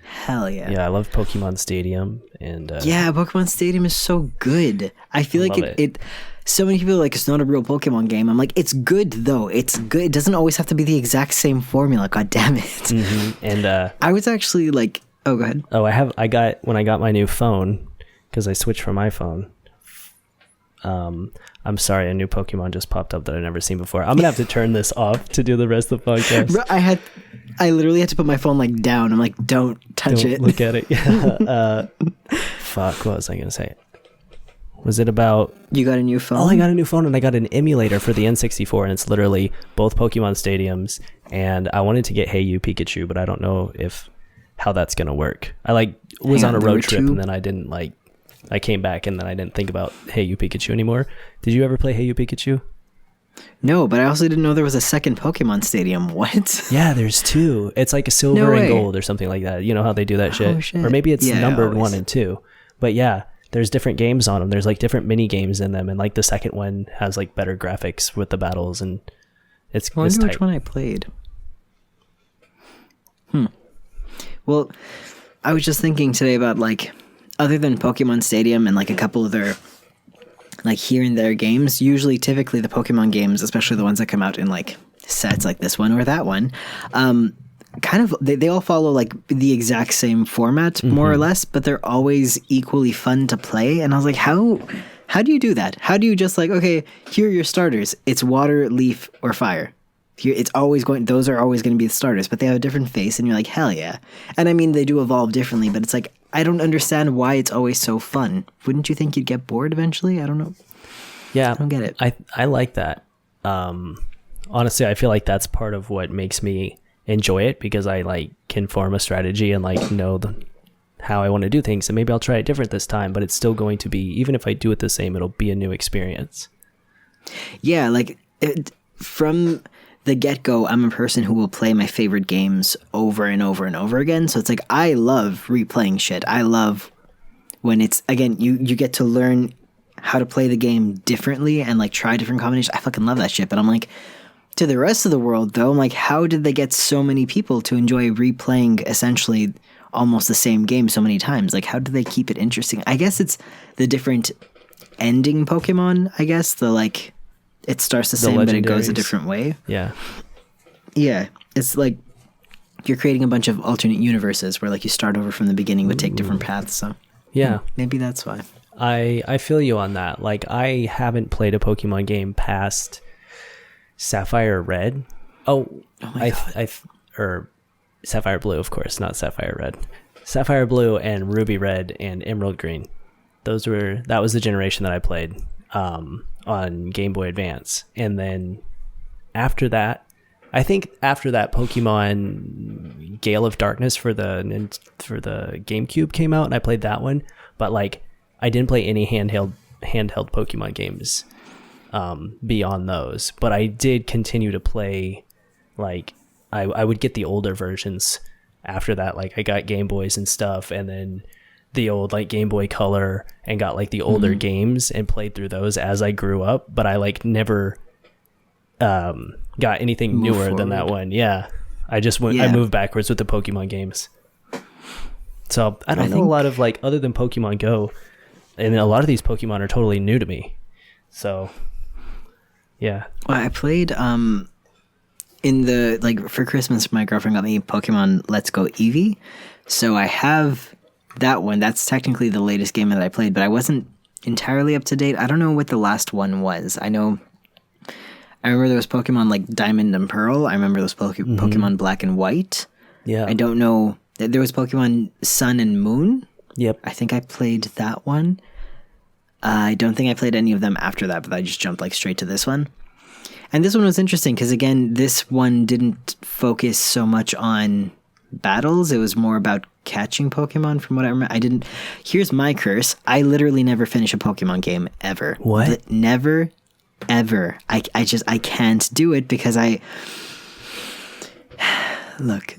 Hell yeah. Yeah, I love Pokemon Stadium. And Pokemon Stadium is so good. I feel like it so many people are like, it's not a real Pokemon game. I'm like, it's good though. It's good. It doesn't always have to be the exact same formula. God damn it. And I was actually like, oh, go ahead. Oh, when I got my new phone, because I switched from iPhone. I'm sorry, a new Pokemon just popped up that I've never seen before. I'm gonna have to turn this off to do the rest of the podcast. Bro, I literally had to put my phone like down. I'm like, don't touch it. Look at it. Yeah. Fuck, what was I gonna say? Was it about... You got a new phone? Oh, I got a new phone, and I got an emulator for the N64, and it's literally both Pokemon Stadiums, and I wanted to get Hey You Pikachu, but I don't know how that's gonna work. I was on a road trip, and then I came back, and then I didn't think about Hey You Pikachu anymore. Did you ever play Hey You Pikachu? No, but I also didn't know there was a second Pokemon Stadium. What? Yeah, there's two. It's like a silver and gold or something like that. You know how they do that shit? Shit. Or maybe it's numbered 1 and 2. But yeah, there's different games on them. There's like different mini games in them, and like the second one has like better graphics with the battles, and it's I wonder which one I played. Well, I was just thinking today about like, other than Pokemon Stadium and like a couple other like here and there games, typically the Pokemon games, especially the ones that come out in like sets like this one or that one, kind of they all follow like the exact same format more or less, but they're always equally fun to play. And I was like, how do you do that? How do you just like, okay, here are your starters. It's water, leaf, or fire. Here those are always going to be the starters, but they have a different face, and you're like, hell yeah. And I mean, they do evolve differently, but it's like, I don't understand why it's always so fun. Wouldn't you think you'd get bored eventually? I don't know. Yeah. I don't get it. I like that. Honestly, I feel like that's part of what makes me enjoy it, because I like can form a strategy and like know how I want to do things, and maybe I'll try it different this time, but it's still going to be, even if I do it the same, it'll be a new experience. Yeah, like from the get-go, I'm a person who will play my favorite games over and over and over again. So it's like, I love replaying shit. I love when it's, again, you get to learn how to play the game differently and like try different combinations. I fucking love that shit. But I'm like, to the rest of the world though, I'm like, how did they get so many people to enjoy replaying essentially almost the same game so many times? Like, how do they keep it interesting? I guess it's the different ending Pokemon, I guess. The like, it starts the same, but it goes a different way. Yeah. Yeah. It's like you're creating a bunch of alternate universes where like you start over from the beginning but take different paths. So yeah, maybe that's why. I feel you on that. Like, I haven't played a Pokemon game past Sapphire Red. Oh my God. Or Sapphire Blue, of course, not Sapphire Red. Sapphire Blue and Ruby Red and Emerald Green. That was the generation that I played on Game Boy Advance. And then after that, Pokemon Gale of Darkness for the GameCube came out, and I played that one. But like, I didn't play any handheld Pokemon games beyond those. But I did continue to play, like, I would get the older versions after that. Like, I got Game Boys and stuff, and then the old like Game Boy Color, and got like the older games and played through those as I grew up. But I like never got anything newer than that one. Yeah, I just went. I moved backwards with the Pokemon games. So I don't know a lot of, like, other than Pokemon Go, and a lot of these Pokemon are totally new to me. So yeah. Well, I played in the, like, for Christmas, my girlfriend got me Pokemon Let's Go Eevee. So I have that one. That's technically the latest game that I played, but I wasn't entirely up to date. I don't know what the last one was. I remember there was Pokemon like Diamond and Pearl. I remember those Pokemon Black and White. Yeah. I don't know. There was Pokemon Sun and Moon. Yep. I think I played that one. I don't think I played any of them after that, but I just jumped like straight to this one. And this one was interesting because, again, this one didn't focus so much on battles. It was more about catching Pokemon, from what I remember. Here's my curse. I literally never finish a Pokemon game ever. What? Never, ever. I can't do it because look,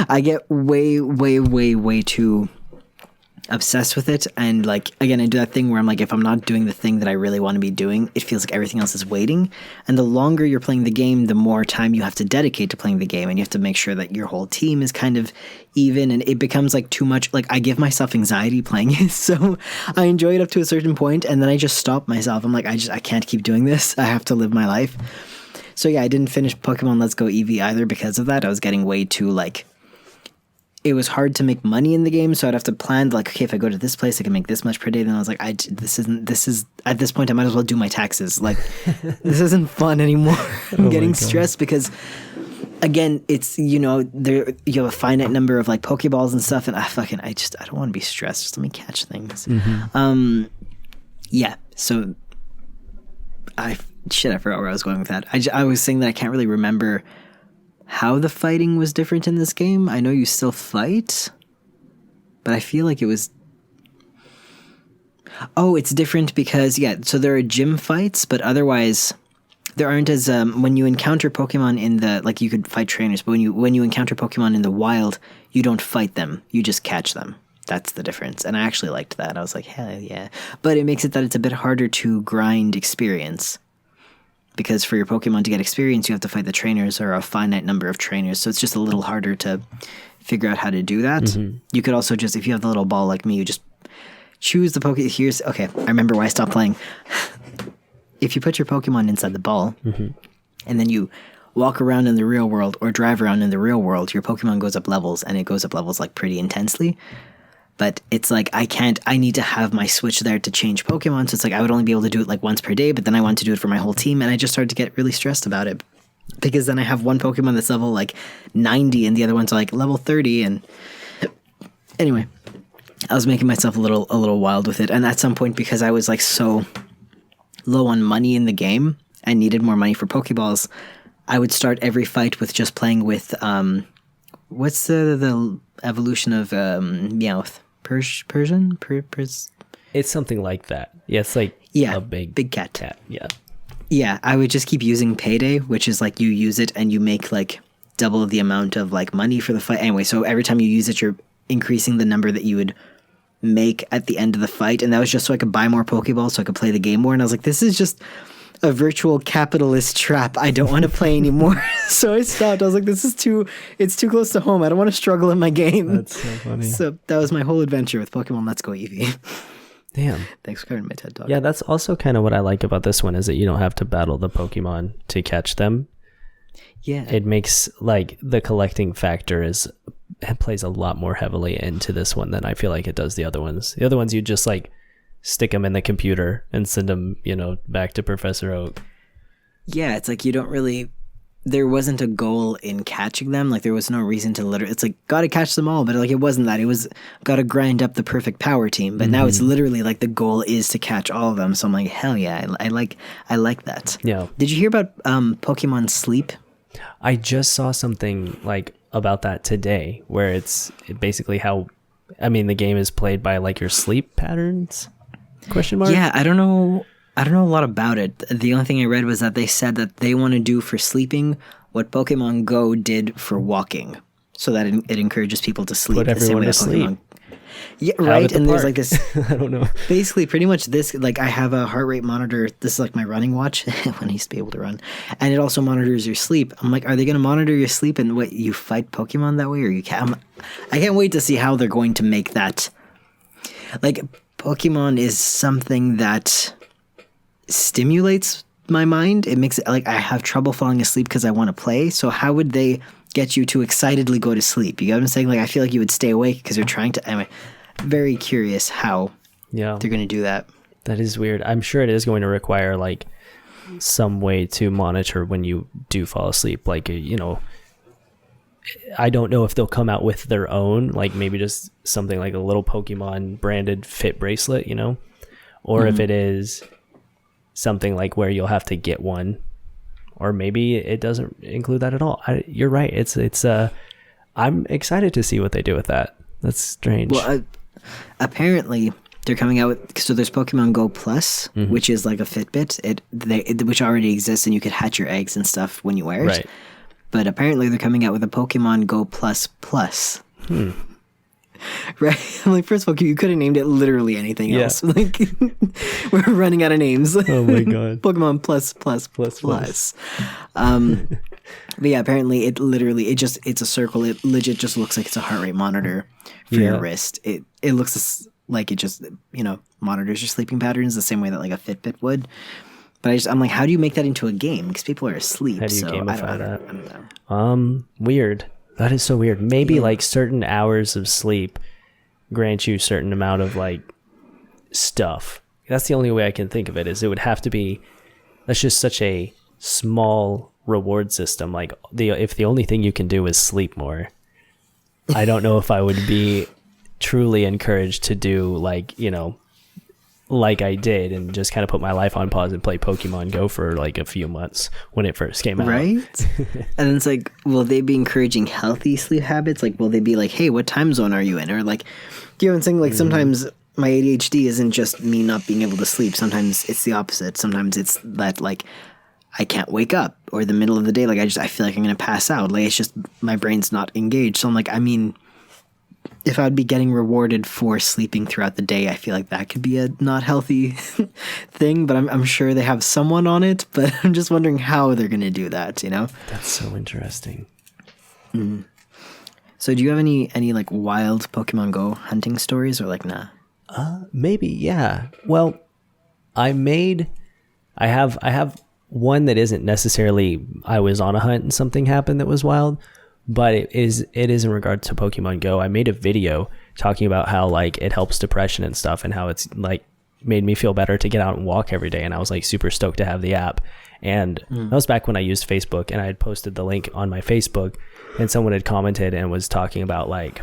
I get way, way, way, way too obsessed with it. And, like, again, I do that thing where I'm like, if I'm not doing the thing that I really want to be doing, it feels like everything else is waiting. And the longer you're playing the game, the more time you have to dedicate to playing the game, and you have to make sure that your whole team is kind of even, and it becomes like too much. Like, I give myself anxiety playing it, so I enjoy it up to a certain point, and then I just stop myself. I'm like, I can't keep doing this. I have to live my life. So yeah, I didn't finish Pokemon Let's Go Eevee either because of that. I was getting way too, like, it was hard to make money in the game, so I'd have to plan, like, okay, if I go to this place, I can make this much per day. Then I was like, this is at this point, I might as well do my taxes. Like, this isn't fun anymore. I'm getting stressed because, again, it's, you have a finite number of, like, Pokeballs and stuff, and I don't want to be stressed. Just let me catch things. Yeah, so I forgot where I was going with that. I was saying that I can't really remember how the fighting was different in this game. I know you still fight, but I feel like it was... Oh, it's different because, so there are gym fights, but otherwise there aren't as... when you encounter Pokemon in the... Like, you could fight trainers, but when you encounter Pokemon in the wild, you don't fight them. You just catch them. That's the difference. And I actually liked that. I was like, hell yeah. But it makes it that it's a bit harder to grind experience. Because for your Pokemon to get experience, you have to fight the trainers, or a finite number of trainers. So it's just a little harder to figure out how to do that. You could also just, if you have the little ball like me, you just choose the Pokemon. Okay, I remember why I stopped playing. If you put your Pokemon inside the ball, and then you walk around in the real world or drive around in the real world, your Pokemon goes up levels, and it goes up levels like pretty intensely. But it's like, I need to have my Switch there to change Pokemon. So it's like, I would only be able to do it like once per day, but then I want to do it for my whole team. And I just started to get really stressed about it because then I have one Pokemon that's level like 90 and the other one's like level 30. And anyway, I was making myself a little wild with it. And at some point, because I was like so low on money in the game, I needed more money for Pokeballs. I would start every fight with just playing with, what's the evolution of Meowth? Persian? It's something like that. Yeah, it's like a big cat. Yeah. Yeah, I would just keep using Payday, which is like you use it and you make like double the amount of like money for the fight. Anyway, so every time you use it, you're increasing the number that you would make at the end of the fight. And that was just so I could buy more Pokeballs so I could play the game more. And I was like, this is just a virtual capitalist trap. I don't want to play anymore. So I stopped. I was like, it's too close to home. I don't want to struggle in my game. That's so funny. So that was my whole adventure with Pokemon Let's Go Eevee. Damn. Thanks for covering my TED Talk. Yeah, that's also kind of what I like about this one, is that you don't have to battle the Pokemon to catch them. Yeah. It makes, like, the collecting factor it plays a lot more heavily into this one than I feel like it does the other ones. The other ones, you just, like, stick them in the computer and send them, back to Professor Oak. Yeah, it's like you don't really. There wasn't a goal in catching them. Like there was no reason to literally. It's like gotta catch them all, but like it wasn't that. It was gotta grind up the perfect power team. But now it's literally like the goal is to catch all of them. So I'm like, hell yeah, I like that. Yeah. Did you hear about Pokemon Sleep? I just saw something like about that today, where it's basically how, I mean, the game is played by like your sleep patterns? Question mark. Yeah, I don't know a lot about it. The only thing I read was that they said that they want to do for sleeping what Pokemon Go did for walking, so that it encourages people to sleep. Put everyone to sleep. Yeah, right. And there's like this. I don't know. Basically, pretty much this. Like, I have a heart rate monitor. This is like my running watch when I used to be able to run, and it also monitors your sleep. I'm like, are they going to monitor your sleep and what you fight Pokemon that way, or you can't? I can't wait to see how they're going to make that. Like, Pokemon is something that stimulates my mind. It makes it like I have trouble falling asleep because I want to play. So how would they get you to excitedly go to sleep? You get what I'm saying? Like, I feel like you would stay awake because you're trying to. I'm very curious how they're going to do that. That is weird. I'm sure it is going to require like some way to monitor when you do fall asleep. Like, you know, I don't know if they'll come out with their own, like maybe just something like a little Pokemon branded Fit bracelet, you know, or if it is something like where you'll have to get one, or maybe it doesn't include that at all. You're right. It's I'm excited to see what they do with that. That's strange. Well, apparently they're coming out with, so there's Pokemon Go Plus, which is like a Fitbit, which already exists, and you could hatch your eggs and stuff when you wear it. Right. But apparently they're coming out with a Pokemon Go Plus Plus. Right? I'm like, first of all, you could have named it literally anything else. Like, we're running out of names. Oh my god. Pokemon Plus. But yeah, apparently it's a circle. It legit just looks like it's a heart rate monitor for your wrist. It looks like it just, monitors your sleeping patterns the same way that like a Fitbit would. But I'm like, how do you make that into a game? Because people are asleep. How do you gamify that? I don't know. Weird. That is so weird. Maybe like certain hours of sleep grant you a certain amount of like stuff. That's the only way I can think of it, is it would have to be, that's just such a small reward system. Like if the only thing you can do is sleep more, I don't know if I would be truly encouraged to do like, like I did and just kind of put my life on pause and play Pokemon Go for like a few months when it first came out. Right? And then it's like, will they be encouraging healthy sleep habits? Like, will they be like, hey, what time zone are you in? Or like, do you know what I'm saying? Like, sometimes my ADHD isn't just me not being able to sleep. Sometimes it's the opposite. Sometimes it's that like I can't wake up, or the middle of the day, like I feel like I'm going to pass out. Like, it's just my brain's not engaged. So I'm like, I mean, if I'd be getting rewarded for sleeping throughout the day, I feel like that could be a not healthy thing, but I'm sure they have someone on it, but I'm just wondering how they're going to do that, That's so interesting. So do you have any like wild Pokemon Go hunting stories, or like, nah? Maybe, yeah. Well, I have one that isn't necessarily I was on a hunt and something happened that was wild. But it is in regard to Pokemon Go. I made a video talking about how like it helps depression and stuff, and how it's like made me feel better to get out and walk every day. And I was like super stoked to have the app. And that was back when I used Facebook, and I had posted the link on my Facebook, and someone had commented and was talking about like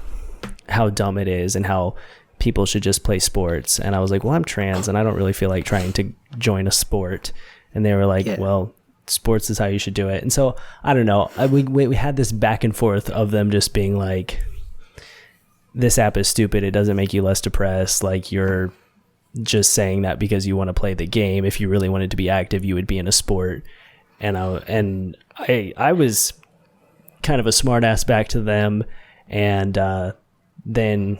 how dumb it is and how people should just play sports. And I was like, well, I'm trans and I don't really feel like trying to join a sport. And they were like, well, sports is how you should do it. And so I don't know, we had this back and forth of them just being like, this app is stupid, it doesn't make you less depressed, like you're just saying that because you want to play the game. If you really wanted to be active, you would be in a sport. And I was kind of a smart ass back to them. And then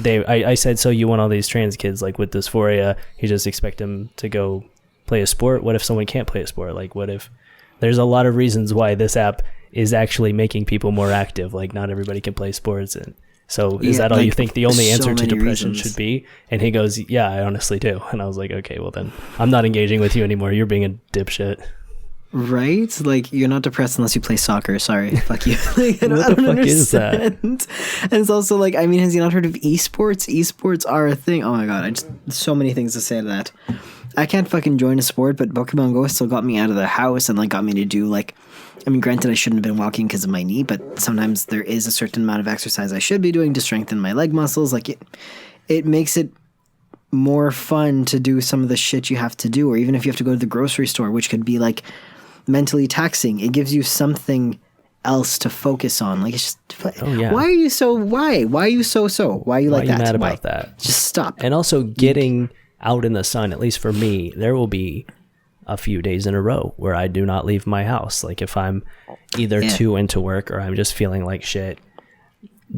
I said, so you want all these trans kids like with dysphoria, you just expect them to go play a sport? What if someone can't play a sport? Like, what if there's a lot of reasons why this app is actually making people more active? Like, not everybody can play sports. And so is that all you think the only answer to depression should be? And he goes, yeah, I honestly do. And I was like, okay, well then I'm not engaging with you anymore. You're being a dipshit. Right? Like, you're not depressed unless you play soccer. Sorry. Fuck you. Like, I don't fuck understand. is that? And it's also like, I mean, has he not heard of esports? Esports are a thing. Oh my god, so many things to say to that. I can't fucking join a sport, but Pokemon Go still got me out of the house and like got me to do like, I mean, granted, I shouldn't have been walking because of my knee, but sometimes there is a certain amount of exercise I should be doing to strengthen my leg muscles. Like it makes it more fun to do some of the shit you have to do, or even if you have to go to the grocery store, which could be like mentally taxing. It gives you something else to focus on. Like, it's just, why are you so, why are you so, why are you like that? Why are you mad about that? Just stop. And also getting out in the sun, at least for me, there will be a few days in a row where I do not leave my house. Like if I'm either too into work or I'm just feeling like shit,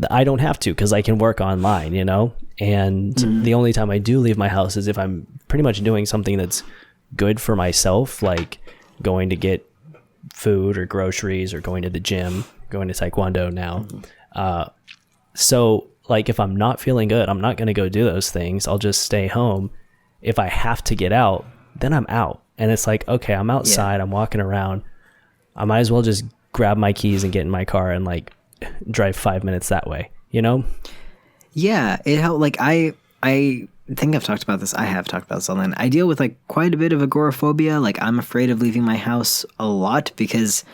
I don't have to because I can work online, you know? And the only time I do leave my house is if I'm pretty much doing something that's good for myself, like going to get food or groceries or going to the gym, going to Taekwondo now. So like if I'm not feeling good, I'm not going to go do those things. I'll just stay home. If I have to get out, then I'm out. And it's like, okay, I'm outside, I'm walking around. I might as well just grab my keys and get in my car and like drive 5 minutes that way, you know? Yeah, it helped. Like I think I've talked about this. I have talked about this online. I deal with like quite a bit of agoraphobia. Like I'm afraid of leaving my house a lot because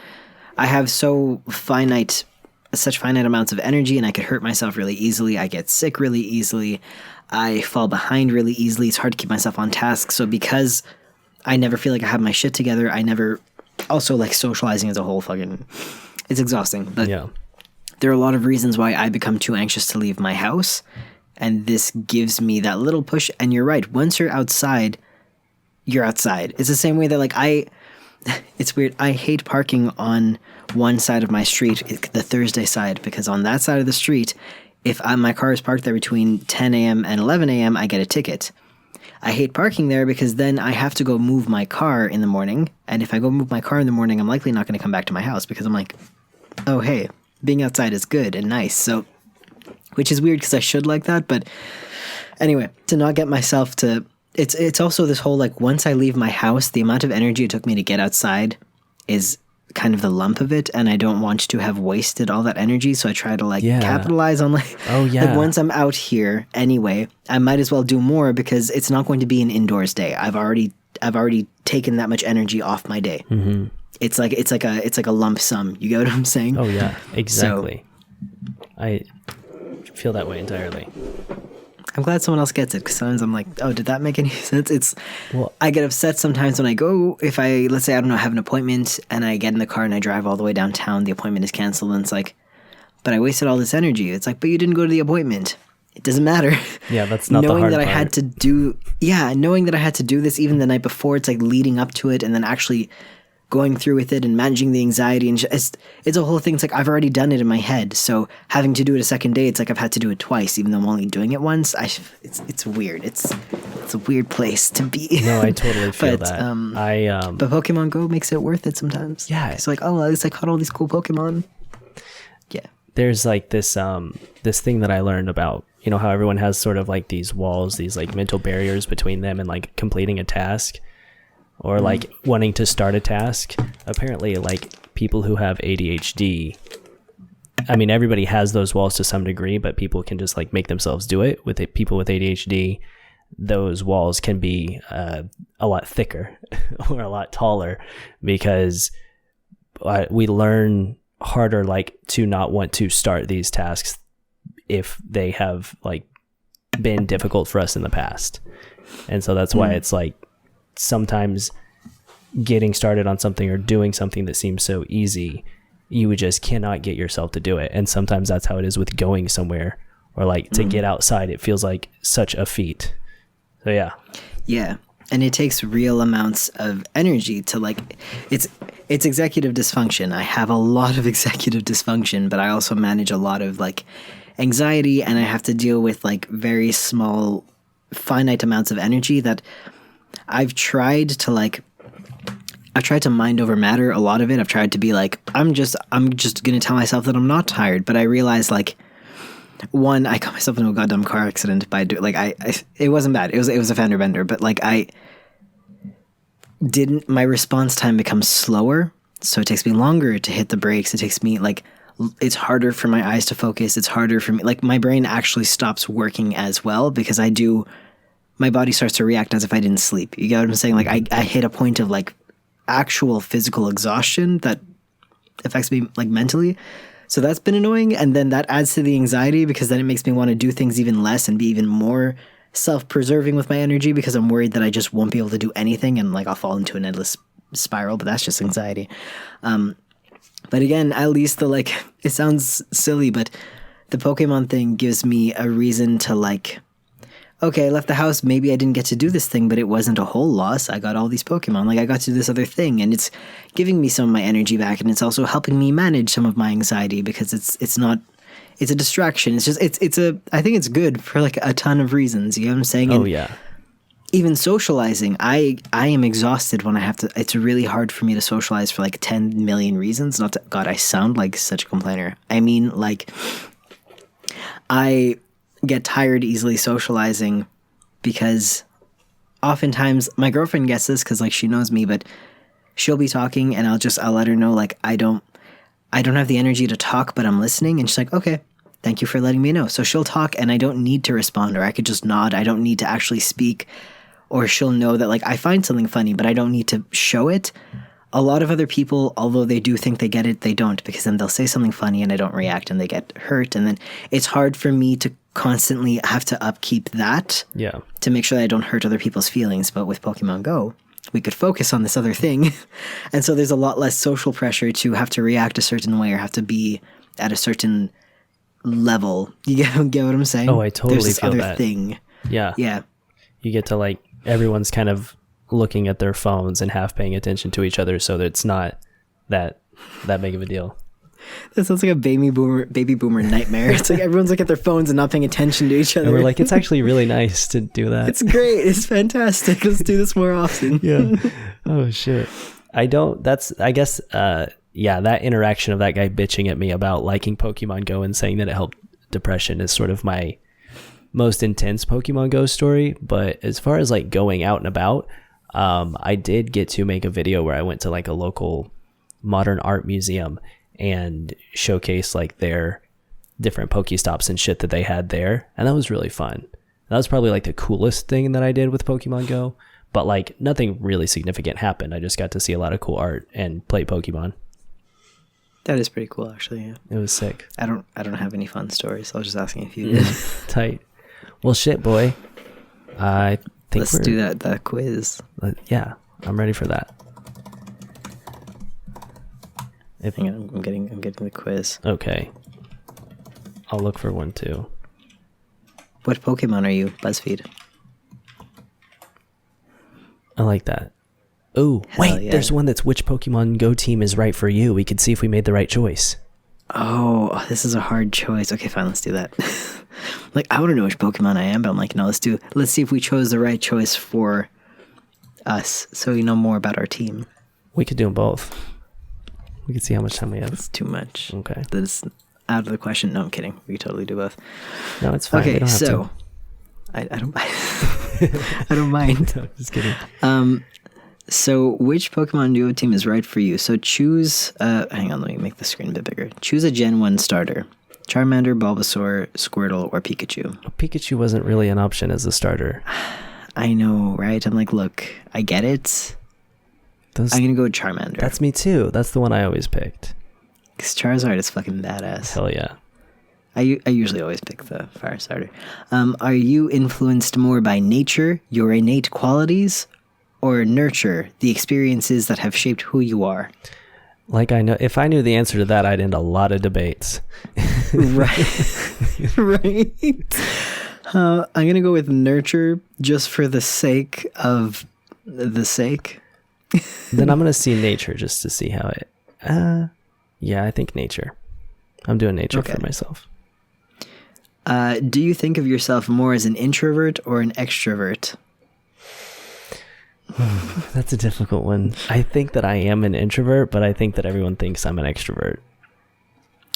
I have such finite amounts of energy, and I could hurt myself really easily. I get sick really easily. I fall behind really easily. It's hard to keep myself on task. So because I never feel like I have my shit together, I never, also like socializing as a whole it's exhausting. But there are a lot of reasons why I become too anxious to leave my house. And this gives me that little push. And you're right. Once you're outside, you're outside. It's the same way that like it's weird. I hate parking on one side of my street, the Thursday side, because on that side of the street, if my car is parked there between 10 a.m. and 11 a.m., I get a ticket. I hate parking there because then I have to go move my car in the morning. And if I go move my car in the morning, I'm likely not going to come back to my house because I'm like, oh, hey, being outside is good and nice. So, which is weird because I should like that. But anyway, to not get myself to, it's also this whole, like, once I leave my house, the amount of energy it took me to get outside is kind of the lump of it, and I don't want to have wasted all that energy, so I try to capitalize on like once I'm out here anyway, I might as well do more because it's not going to be an indoors day. I've already taken that much energy off my day. It's like a lump sum. You get what I'm saying? Oh yeah, exactly. So, I feel that way entirely. I'm glad someone else gets it because sometimes I'm like, oh, did that make any sense? I get upset sometimes when I go, if let's say, I don't know, I have an appointment and I get in the car and I drive all the way downtown, the appointment is canceled, and it's like, but I wasted all this energy. It's like, but you didn't go to the appointment. It doesn't matter. Yeah, that's not the hard part. Knowing that I had to do this even the night before, it's like leading up to it and then actually going through with it and managing the anxiety, and it's a whole thing. It's like I've already done it in my head, so having to do it a second day, it's like I've had to do it twice, even though I'm only doing it once. It's weird. It's a weird place to be. No, I totally feel that. But Pokemon Go makes it worth it sometimes. Yeah, it's like, oh, at least I caught all these cool Pokemon. Yeah, there's like this this thing that I learned about, you know, how everyone has sort of like these walls, these like mental barriers between them and like completing a task. Or like wanting to start a task. Apparently, like people who have ADHD, I mean, everybody has those walls to some degree, but people can just like make themselves do it. With people with ADHD, those walls can be a lot thicker or a lot taller because we learn harder like to not want to start these tasks if they have like been difficult for us in the past. And so that's why it's like, sometimes getting started on something or doing something that seems so easy, you just cannot get yourself to do it. And sometimes that's how it is with going somewhere or like to get outside. It feels like such a feat. So yeah. And it takes real amounts of energy to like, it's executive dysfunction. I have a lot of executive dysfunction, but I also manage a lot of like anxiety, and I have to deal with like very small, finite amounts of energy that I've tried to mind over matter a lot of it. I've tried to be like, I'm just going to tell myself that I'm not tired. But I realized like, one, I got myself into a goddamn car accident by it wasn't bad. It was a fender bender, but like my response time becomes slower. So it takes me longer to hit the brakes. It takes me like, it's harder for my eyes to focus. It's harder for me. Like my brain actually stops working as well because I do my body starts to react as if I didn't sleep. You get what I'm saying? Like I hit a point of like actual physical exhaustion that affects me like mentally. So that's been annoying. And then that adds to the anxiety because then it makes me want to do things even less and be even more self-preserving with my energy because I'm worried that I just won't be able to do anything and like I'll fall into an endless spiral, but that's just anxiety. But again, at least it sounds silly, but the Pokemon thing gives me a reason to like, okay, I left the house, maybe I didn't get to do this thing, but it wasn't a whole loss. I got all these Pokemon, like I got to do this other thing, and it's giving me some of my energy back, and it's also helping me manage some of my anxiety because it's a distraction. It's just, I think it's good for like a ton of reasons, you know what I'm saying? Oh, yeah. Even socializing, I am exhausted when I have to. It's really hard for me to socialize for like 10 million reasons. Not to, God, I sound like such a complainer. I mean, like, I get tired easily socializing because oftentimes my girlfriend gets this because like she knows me, but she'll be talking and I'll let her know like I don't have the energy to talk, but I'm listening, and she's like, okay. Thank you for letting me know. So she'll talk and I don't need to respond, or I could just nod. I don't need to actually speak. Or she'll know that like I find something funny, but I don't need to show it. A lot of other people, although they do think they get it, they don't, because then they'll say something funny and I don't react and they get hurt. And then it's hard for me to constantly have to upkeep that to make sure that I don't hurt other people's feelings. But with Pokemon Go, we could focus on this other thing. And so there's a lot less social pressure to have to react a certain way or have to be at a certain level. You get what I'm saying? Oh, I totally There's this feel other that. thing. Yeah. Yeah. You get to like, everyone's kind of looking at their phones and half paying attention to each other, so that it's not that big of a deal. That sounds like a baby boomer nightmare. It's like everyone's looking at their phones and not paying attention to each other. And we're like, it's actually really nice to do that. It's great. It's fantastic. Let's do this more often. Yeah. Oh shit. I guess that interaction of that guy bitching at me about liking Pokemon Go and saying that it helped depression is sort of my most intense Pokemon Go story. But as far as like going out and about, I did get to make a video where I went to like a local modern art museum and showcase like their different Pokestops and shit that they had there, and that was really fun. That was probably like the coolest thing that I did with Pokemon Go, but like nothing really significant happened. I just got to see a lot of cool art and play Pokemon. That is pretty cool, actually. Yeah. It was sick. I don't have any fun stories. I was just asking if you did. Tight. Well, shit, boy. I think let's do that quiz. Yeah, I'm ready for that. Hang on, I'm getting the quiz. Okay. I'll look for one too. What Pokemon are you? BuzzFeed. I like that. Oh, wait, yeah. There's one that's which Pokemon Go team is right for you. We could see if we made the right choice. Oh, this is a hard choice. Okay, fine, let's do that. Like, I want to know which Pokemon I am, but I'm like, no, let's see if we chose the right choice for us, so we know more about our team. We could do them both. We could see how much time we have. It's too much. Okay. That's out of the question. No, I'm kidding. We could totally do both. No, it's fine. Okay, we don't have so to. I don't I don't mind. No, just kidding. So which Pokemon Duo team is right for you? So choose, hang on, let me make the screen a bit bigger. Choose a Gen 1 starter. Charmander, Bulbasaur, Squirtle, or Pikachu. Pikachu wasn't really an option as a starter. I know, right? I'm like, look, I get it. I'm going to go with Charmander. That's me too. That's the one I always picked. Because Charizard is fucking badass. Hell yeah. I usually always pick the fire starter. Are you influenced more by nature, your innate qualities, or nurture, the experiences that have shaped who you are? Like, I know, if I knew the answer to that, I'd end a lot of debates. Right. Right. I'm going to go with nurture just for the sake of the sake. Then I'm going to see nature just to see how it... yeah, I think nature. I'm doing nature for myself. Do you think of yourself more as an introvert or an extrovert? That's a difficult one. I think that I am an introvert, but I think that everyone thinks I'm an extrovert.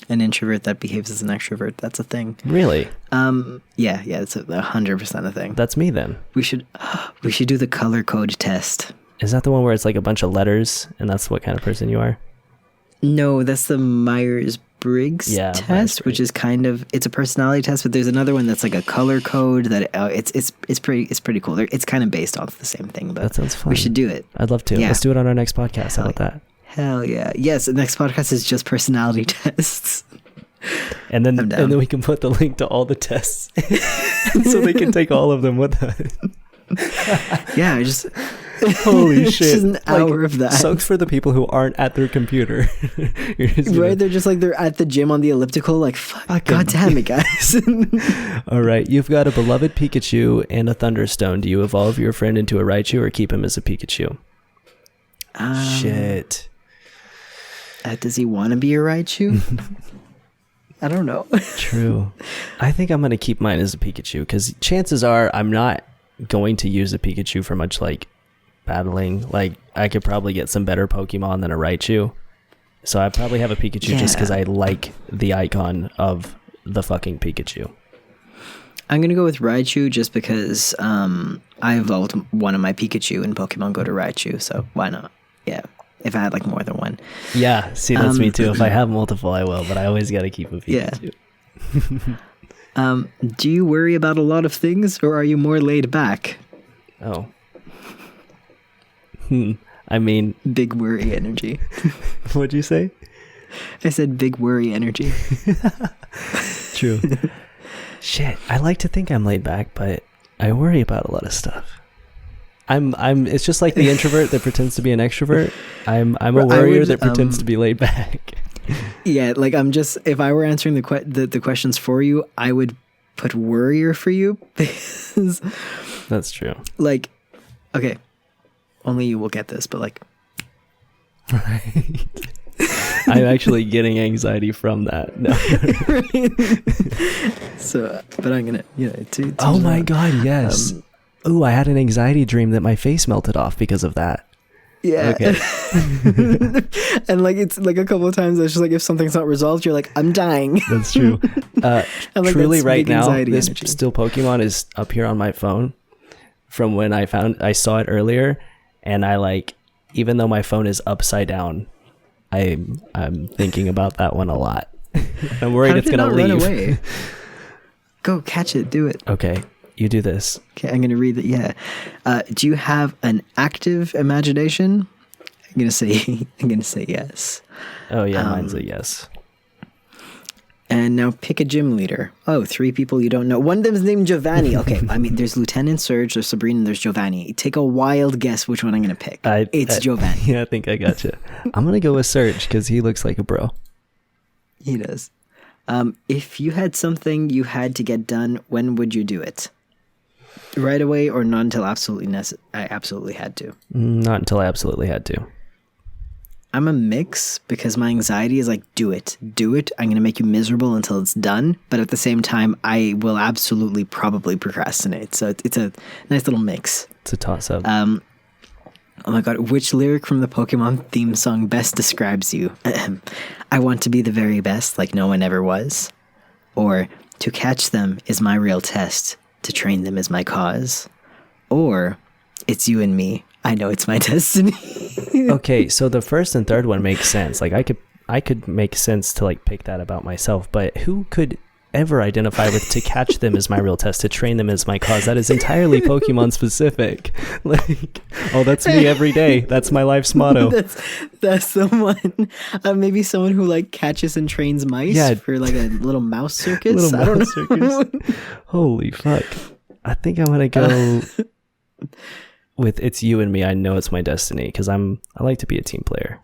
An introvert that behaves as an extrovert. That's a thing. Really? Yeah, it's 100% a thing. That's me then. We should do the color code test. Is that the one where it's like a bunch of letters and that's what kind of person you are? No, that's the Myers-Briggs Yeah, test, Myers-Briggs. which is kind of, it's a personality test, but there's another one that's like a color code that it's pretty cool. It's kind of based off the same thing, but That sounds fun. we should do it. I'd love to. Yeah. Let's do it on our next podcast. How about that? Hell yeah. Yes, the next podcast is just personality tests. And then I'm down. we can put the link to all the tests so they can take all of them with us. Yeah, just Holy just shit. an hour of that. Sucks for the people who aren't at their computer. You're just gonna- Right, they're just like they're at the gym on the elliptical, like fuck, god damn it, guys. All right, you've got a beloved Pikachu and a Thunderstone. Do you evolve your friend into a Raichu or keep him as a Pikachu? Shit. Does he want to be a Raichu? I don't know. True. I think I'm going to keep mine as a Pikachu because chances are I'm not going to use a Pikachu for much like battling. Like I could probably get some better Pokemon than a Raichu. So I probably have a Pikachu just because I like the icon of the fucking Pikachu. I'm going to go with Raichu just because I evolved one of my Pikachu in Pokemon Go to Raichu, so why not? Yeah, if I had like more than one. Yeah, see, that's me too. If I have multiple, I will, but I always got to keep a Pikachu. Yeah. Do you worry about a lot of things, or are you more laid back? Oh. I mean... Big worry energy. What'd you say? I said big worry energy. True. Shit, I like to think I'm laid back, but I worry about a lot of stuff. It's just like the introvert that pretends to be an extrovert. I'm a worrier that pretends to be laid back. Yeah, like if I were answering the questions for you, I would put worrier for you because That's true. like, okay, only you will get this, but like, Right. I'm actually getting anxiety from that. No. So, but I'm gonna, Oh my god, yes. Ooh, I had an anxiety dream that my face melted off because of that. yeah. Okay. And like it's like a couple of times it's just like if something's not resolved, you're like, I'm dying. That's true. And, like, Truly that's right big now, anxiety this energy. still Pokemon is up here on my phone from when I saw it earlier, and I like, even though my phone is upside down, I'm thinking about that one a lot. I'm worried How it's did it gonna not leave. run away? Go catch it, do it. Okay, you do this. Okay, I'm gonna read it. Yeah. Do you have an active imagination? I'm gonna say yes. Oh yeah, mine's a yes. And now pick a gym leader. Oh, 3 people you don't know. One of them is named Giovanni. Okay, I mean, there's Lieutenant Surge, there's Sabrina, and there's Giovanni. Take a wild guess which one I'm going to pick. It's Giovanni. Yeah, I think I got you. I'm going to go with Serge because he looks like a bro. He does. If you had something you had to get done, when would you do it? Right away or not until I absolutely had to? Not until I absolutely had to. I'm a mix because my anxiety is like, do it. I'm going to make you miserable until it's done. But at the same time, I will absolutely probably procrastinate. So it's a nice little mix. It's a toss-up. Oh my god, which lyric from the Pokemon theme song best describes you? I want to be the very best like no one ever was. Or, to catch them is my real test. To train them is my cause. Or, it's you and me. I know it's my destiny. Okay, so the first and third one makes sense. Like I could make sense to like pick that about myself, but who could ever identify with to catch them is my real test, to train them is my cause? That is entirely Pokemon specific. Like, oh, that's me every day. That's my life's motto. That's someone. Maybe someone who like catches and trains mice for like a little mouse circus. I don't know. Circus. Holy fuck. I think I'm gonna go with it's you and me. I know it's my destiny because I like to be a team player.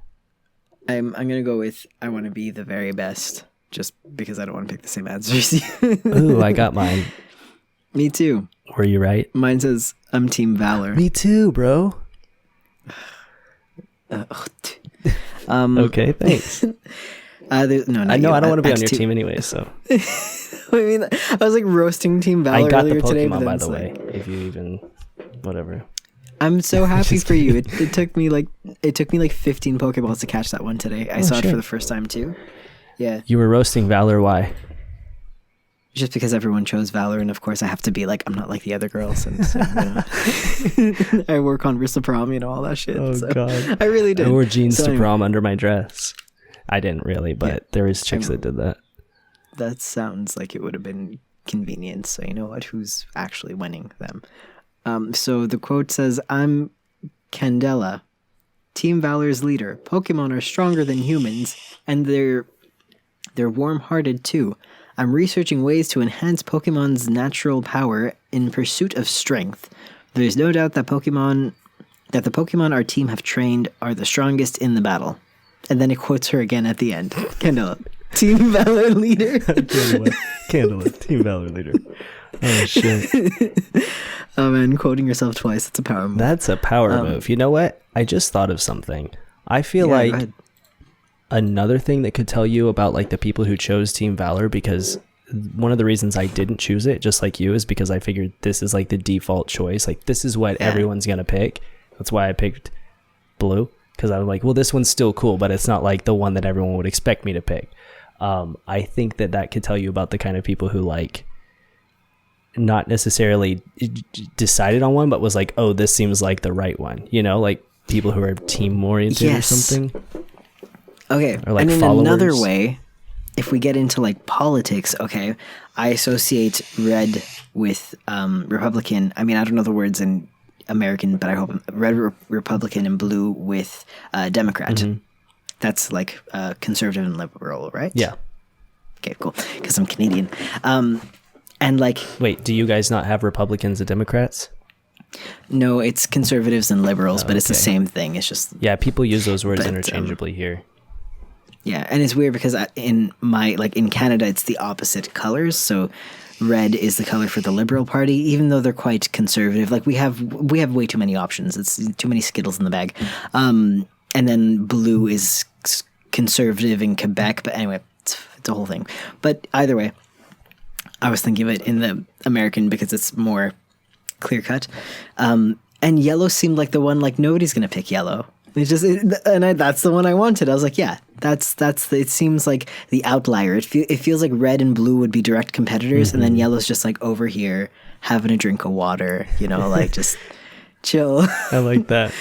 I'm gonna go with I want to be the very best, just because I don't want to pick the same answers. Ooh, I got mine. Me too. Were you right? Mine says I'm Team Valor. Me too, bro. Okay, thanks. No, I know I don't want to be on your X2. team anyway, so I mean, I was like roasting Team Valor I got the earlier today. Pokemon, But by then the it's way. like, If you even, whatever. I'm so happy Just for you. It took me like 15 Pokeballs to catch that one today. I saw it shit. for the first time too. Yeah, You were roasting Valor. Why? just because everyone chose Valor, and of course I have to be like I'm not like the other girls, and so, I work on Rissa Prom, all that shit. Oh so god, I really did. I wore jeans So to anyway. prom under my dress. I didn't really, but there is chicks that did that. That sounds like it would have been convenient. So you know what? Who's actually winning them? So the quote says, "I'm Candela, Team Valor's leader. Pokemon are stronger than humans, and they're warm-hearted too. I'm researching ways to enhance Pokemon's natural power in pursuit of strength. There's no doubt that the Pokemon our team have trained are the strongest in the battle." And then it quotes her again at the end. Candela, Team Valor leader. Candela, Team Valor leader. Oh, shit. Oh, man, quoting yourself twice. That's a power move. That's a power move. You know what? I just thought of something. I feel like another thing that could tell you about like the people who chose Team Valor, because one of the reasons I didn't choose it, just like you, is because I figured this is like the default choice. Like, this is what everyone's going to pick. That's why I picked blue. Because I was like, well, this one's still cool, but it's not like the one that everyone would expect me to pick. I think that could tell you about the kind of people who like not necessarily decided on one, but was like, oh, this seems like the right one. You know, like people who are team oriented or something. Okay. Or like and in followers. Another way, if we get into like politics, okay, I associate red with Republican. I mean, I don't know the words in American, but I hope red Republican and blue with Democrat. Mm-hmm. That's like conservative and liberal, right? Yeah. Okay, cool. Because I'm Canadian. And like, wait, do you guys not have Republicans and Democrats? No, it's conservatives and liberals, but it's the same thing. It's just people use those words interchangeably here. Yeah, and it's weird because in Canada, it's the opposite colors. So red is the color for the Liberal Party, even though they're quite conservative. Like we have way too many options. It's too many Skittles in the bag. And then blue is conservative in Quebec. But anyway, it's a whole thing. But either way, I was thinking of it in the American because it's more clear cut. And yellow seemed like the one, like nobody's going to pick yellow. It's just, that's the one I wanted. I was like, yeah, it seems like the outlier. It feels like red and blue would be direct competitors, mm-hmm. and then yellow's just like over here having a drink of water, like just chill. I like that.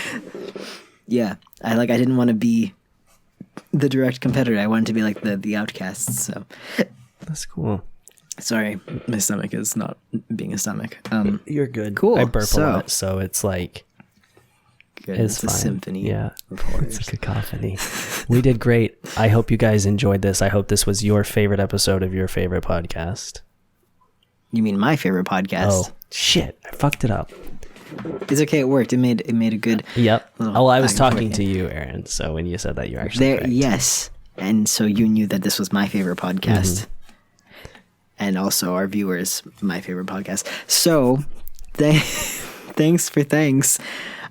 Yeah, I didn't want to be the direct competitor. I wanted to be like the outcasts. So that's cool. Sorry, my stomach is not being a stomach. You're good. Cool. I burp a lot, so it's like. Good. It's a symphony. Yeah, it's a cacophony. We did great. I hope you guys enjoyed this. I hope this was your favorite episode of your favorite podcast. You mean my favorite podcast? Oh, shit. I fucked it up. It's okay. It worked. It made a good... Yep. Oh, I was talking to you, Aaron. So when you said that, you're actually correct. Yes. And so you knew that this was my favorite podcast. Mm-hmm. And also our viewers, my favorite podcast. So thanks for thanks.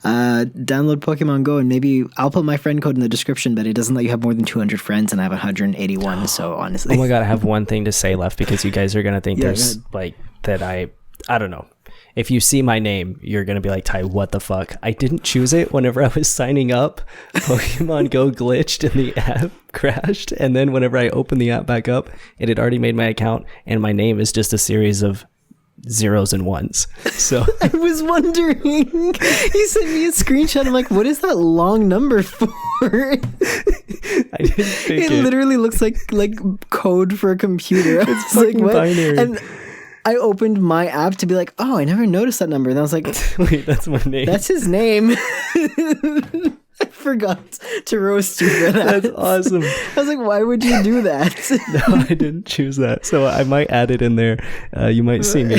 Download Pokemon Go, and maybe I'll put my friend code in the description, but it doesn't let you have more than 200 friends, and I have 181. So honestly, oh my god, I have one thing to say left because you guys are gonna think there's like that. I don't know. If you see my name, you're gonna be like, Ty, what the fuck? I didn't choose it. Whenever I was signing up, Pokemon Go glitched and the app crashed, and then whenever I opened the app back up, it had already made my account, and my name is just a series of zeros and ones. So I was wondering. He sent me a screenshot. I'm like, what is that long number for? I didn't think it literally looks like code for a computer. It's fucking like, what? Binary. And I opened my app to be like, oh, I never noticed that number. And I was like, wait, that's my name. That's his name. I forgot to roast you for that. That's awesome. I was like, why would you do that? No, I didn't choose that. So I might add it in there. You might see me.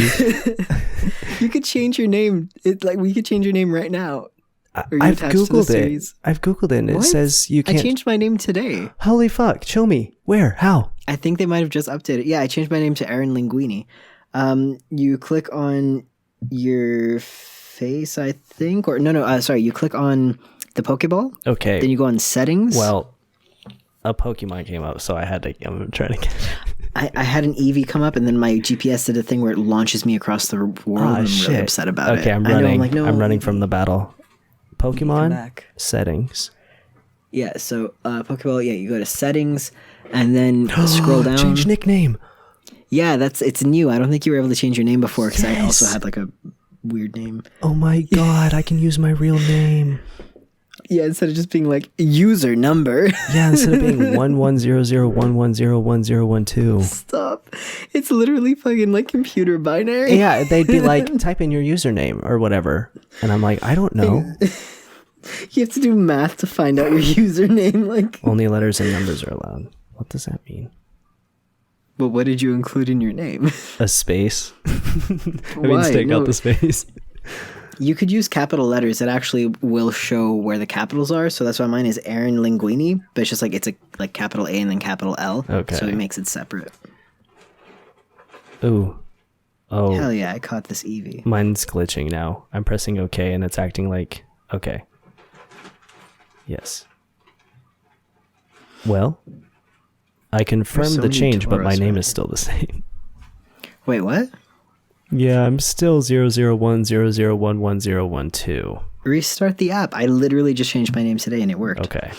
You could change your name. We could change your name right now. I've Googled it. I've Googled it and it says you can't. I changed my name today. Holy fuck. Show me. Where? How? I think they might have just updated. Yeah, I changed my name to Aaron Linguini. You click on your face, I think. Or no, sorry. You click on the Pokeball. Okay. Then you go on settings. Well, a Pokemon came up, so I'm trying to get it. I had an Eevee come up, and then my GPS did a thing where it launches me across the world. I'm really upset about it. Okay, I'm running. I'm running from the battle. Pokemon settings. Yeah, so Pokeball, you go to settings, and then scroll down. Change nickname. Yeah, it's new. I don't think you were able to change your name before, because I also had like a weird name. Oh my god, I can use my real name. Yeah, instead of just being like user number. Yeah, instead of being 110011011012. Stop. It's literally fucking like computer binary. Yeah, they'd be like, type in your username or whatever. And I'm like, I don't know. You have to do math to find out your username. Like, Only letters and numbers are allowed. What does that mean? well, what did you include in your name? A space. I mean, Why? take No. out the space. You could use capital letters. It actually will show where the capitals are. So that's why mine is Aaron Linguini. But it's just like, it's a like capital A and then capital L. Okay. So it makes it separate. Ooh. Oh, Hell yeah, I caught this Eevee. mine's glitching now. I'm pressing OK and it's acting like OK. Yes. Well, I confirmed so the many change, but my Tauros name around is still the same. Wait, what? Yeah, I'm still 00100111012. Restart the app. I literally just changed my name today and it worked. Okay.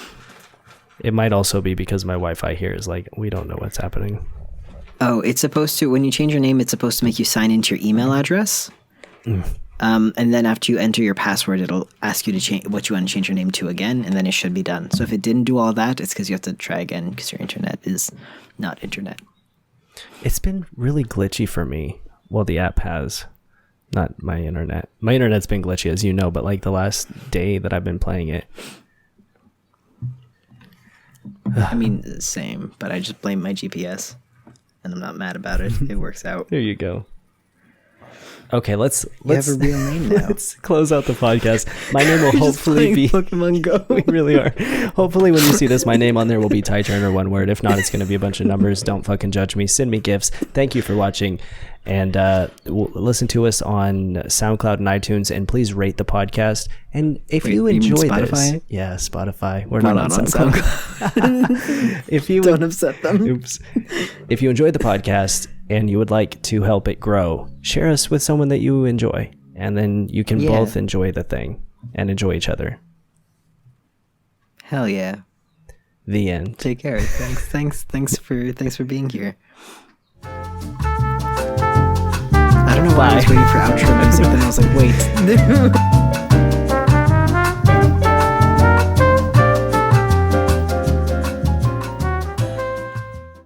It might also be because my Wi-Fi here is like, we don't know what's happening. Oh, it's supposed to, when you change your name, it's supposed to make you sign into your email address. And then after you enter your password, it'll ask you to change what you want to change your name to again, and then it should be done. So if it didn't do all that, it's because you have to try again because your internet is not internet. It's been really glitchy for me. Well, the app has. Not my internet. My internet's been glitchy, as you know, but like the last day that I've been playing it. I mean, same, but I just blame my GPS, and I'm not mad about it. It works out. There you go. Okay, let's You have a real name now. let's close out the podcast. My name will You're just hopefully playing be Pokemon Go. We really are. Hopefully when you see this, my name on there will be Ty Turner, one word. If not, it's going to be a bunch of numbers. Don't fucking judge me. Send me gifts. Thank you for watching. And listen to us on SoundCloud and iTunes. And please rate the podcast. And if Wait, you you mean enjoy Spotify? this. Yeah, Spotify. We're We're not on SoundCloud. If you Don't upset them. Oops. If you enjoyed the podcast and you would like to help it grow, share us with someone that you enjoy. And then you can Yeah. both enjoy the thing and enjoy each other. Hell yeah. The end. Take care. Thanks for being here. I don't know why I was Bye. waiting for outro music, then I was like, wait.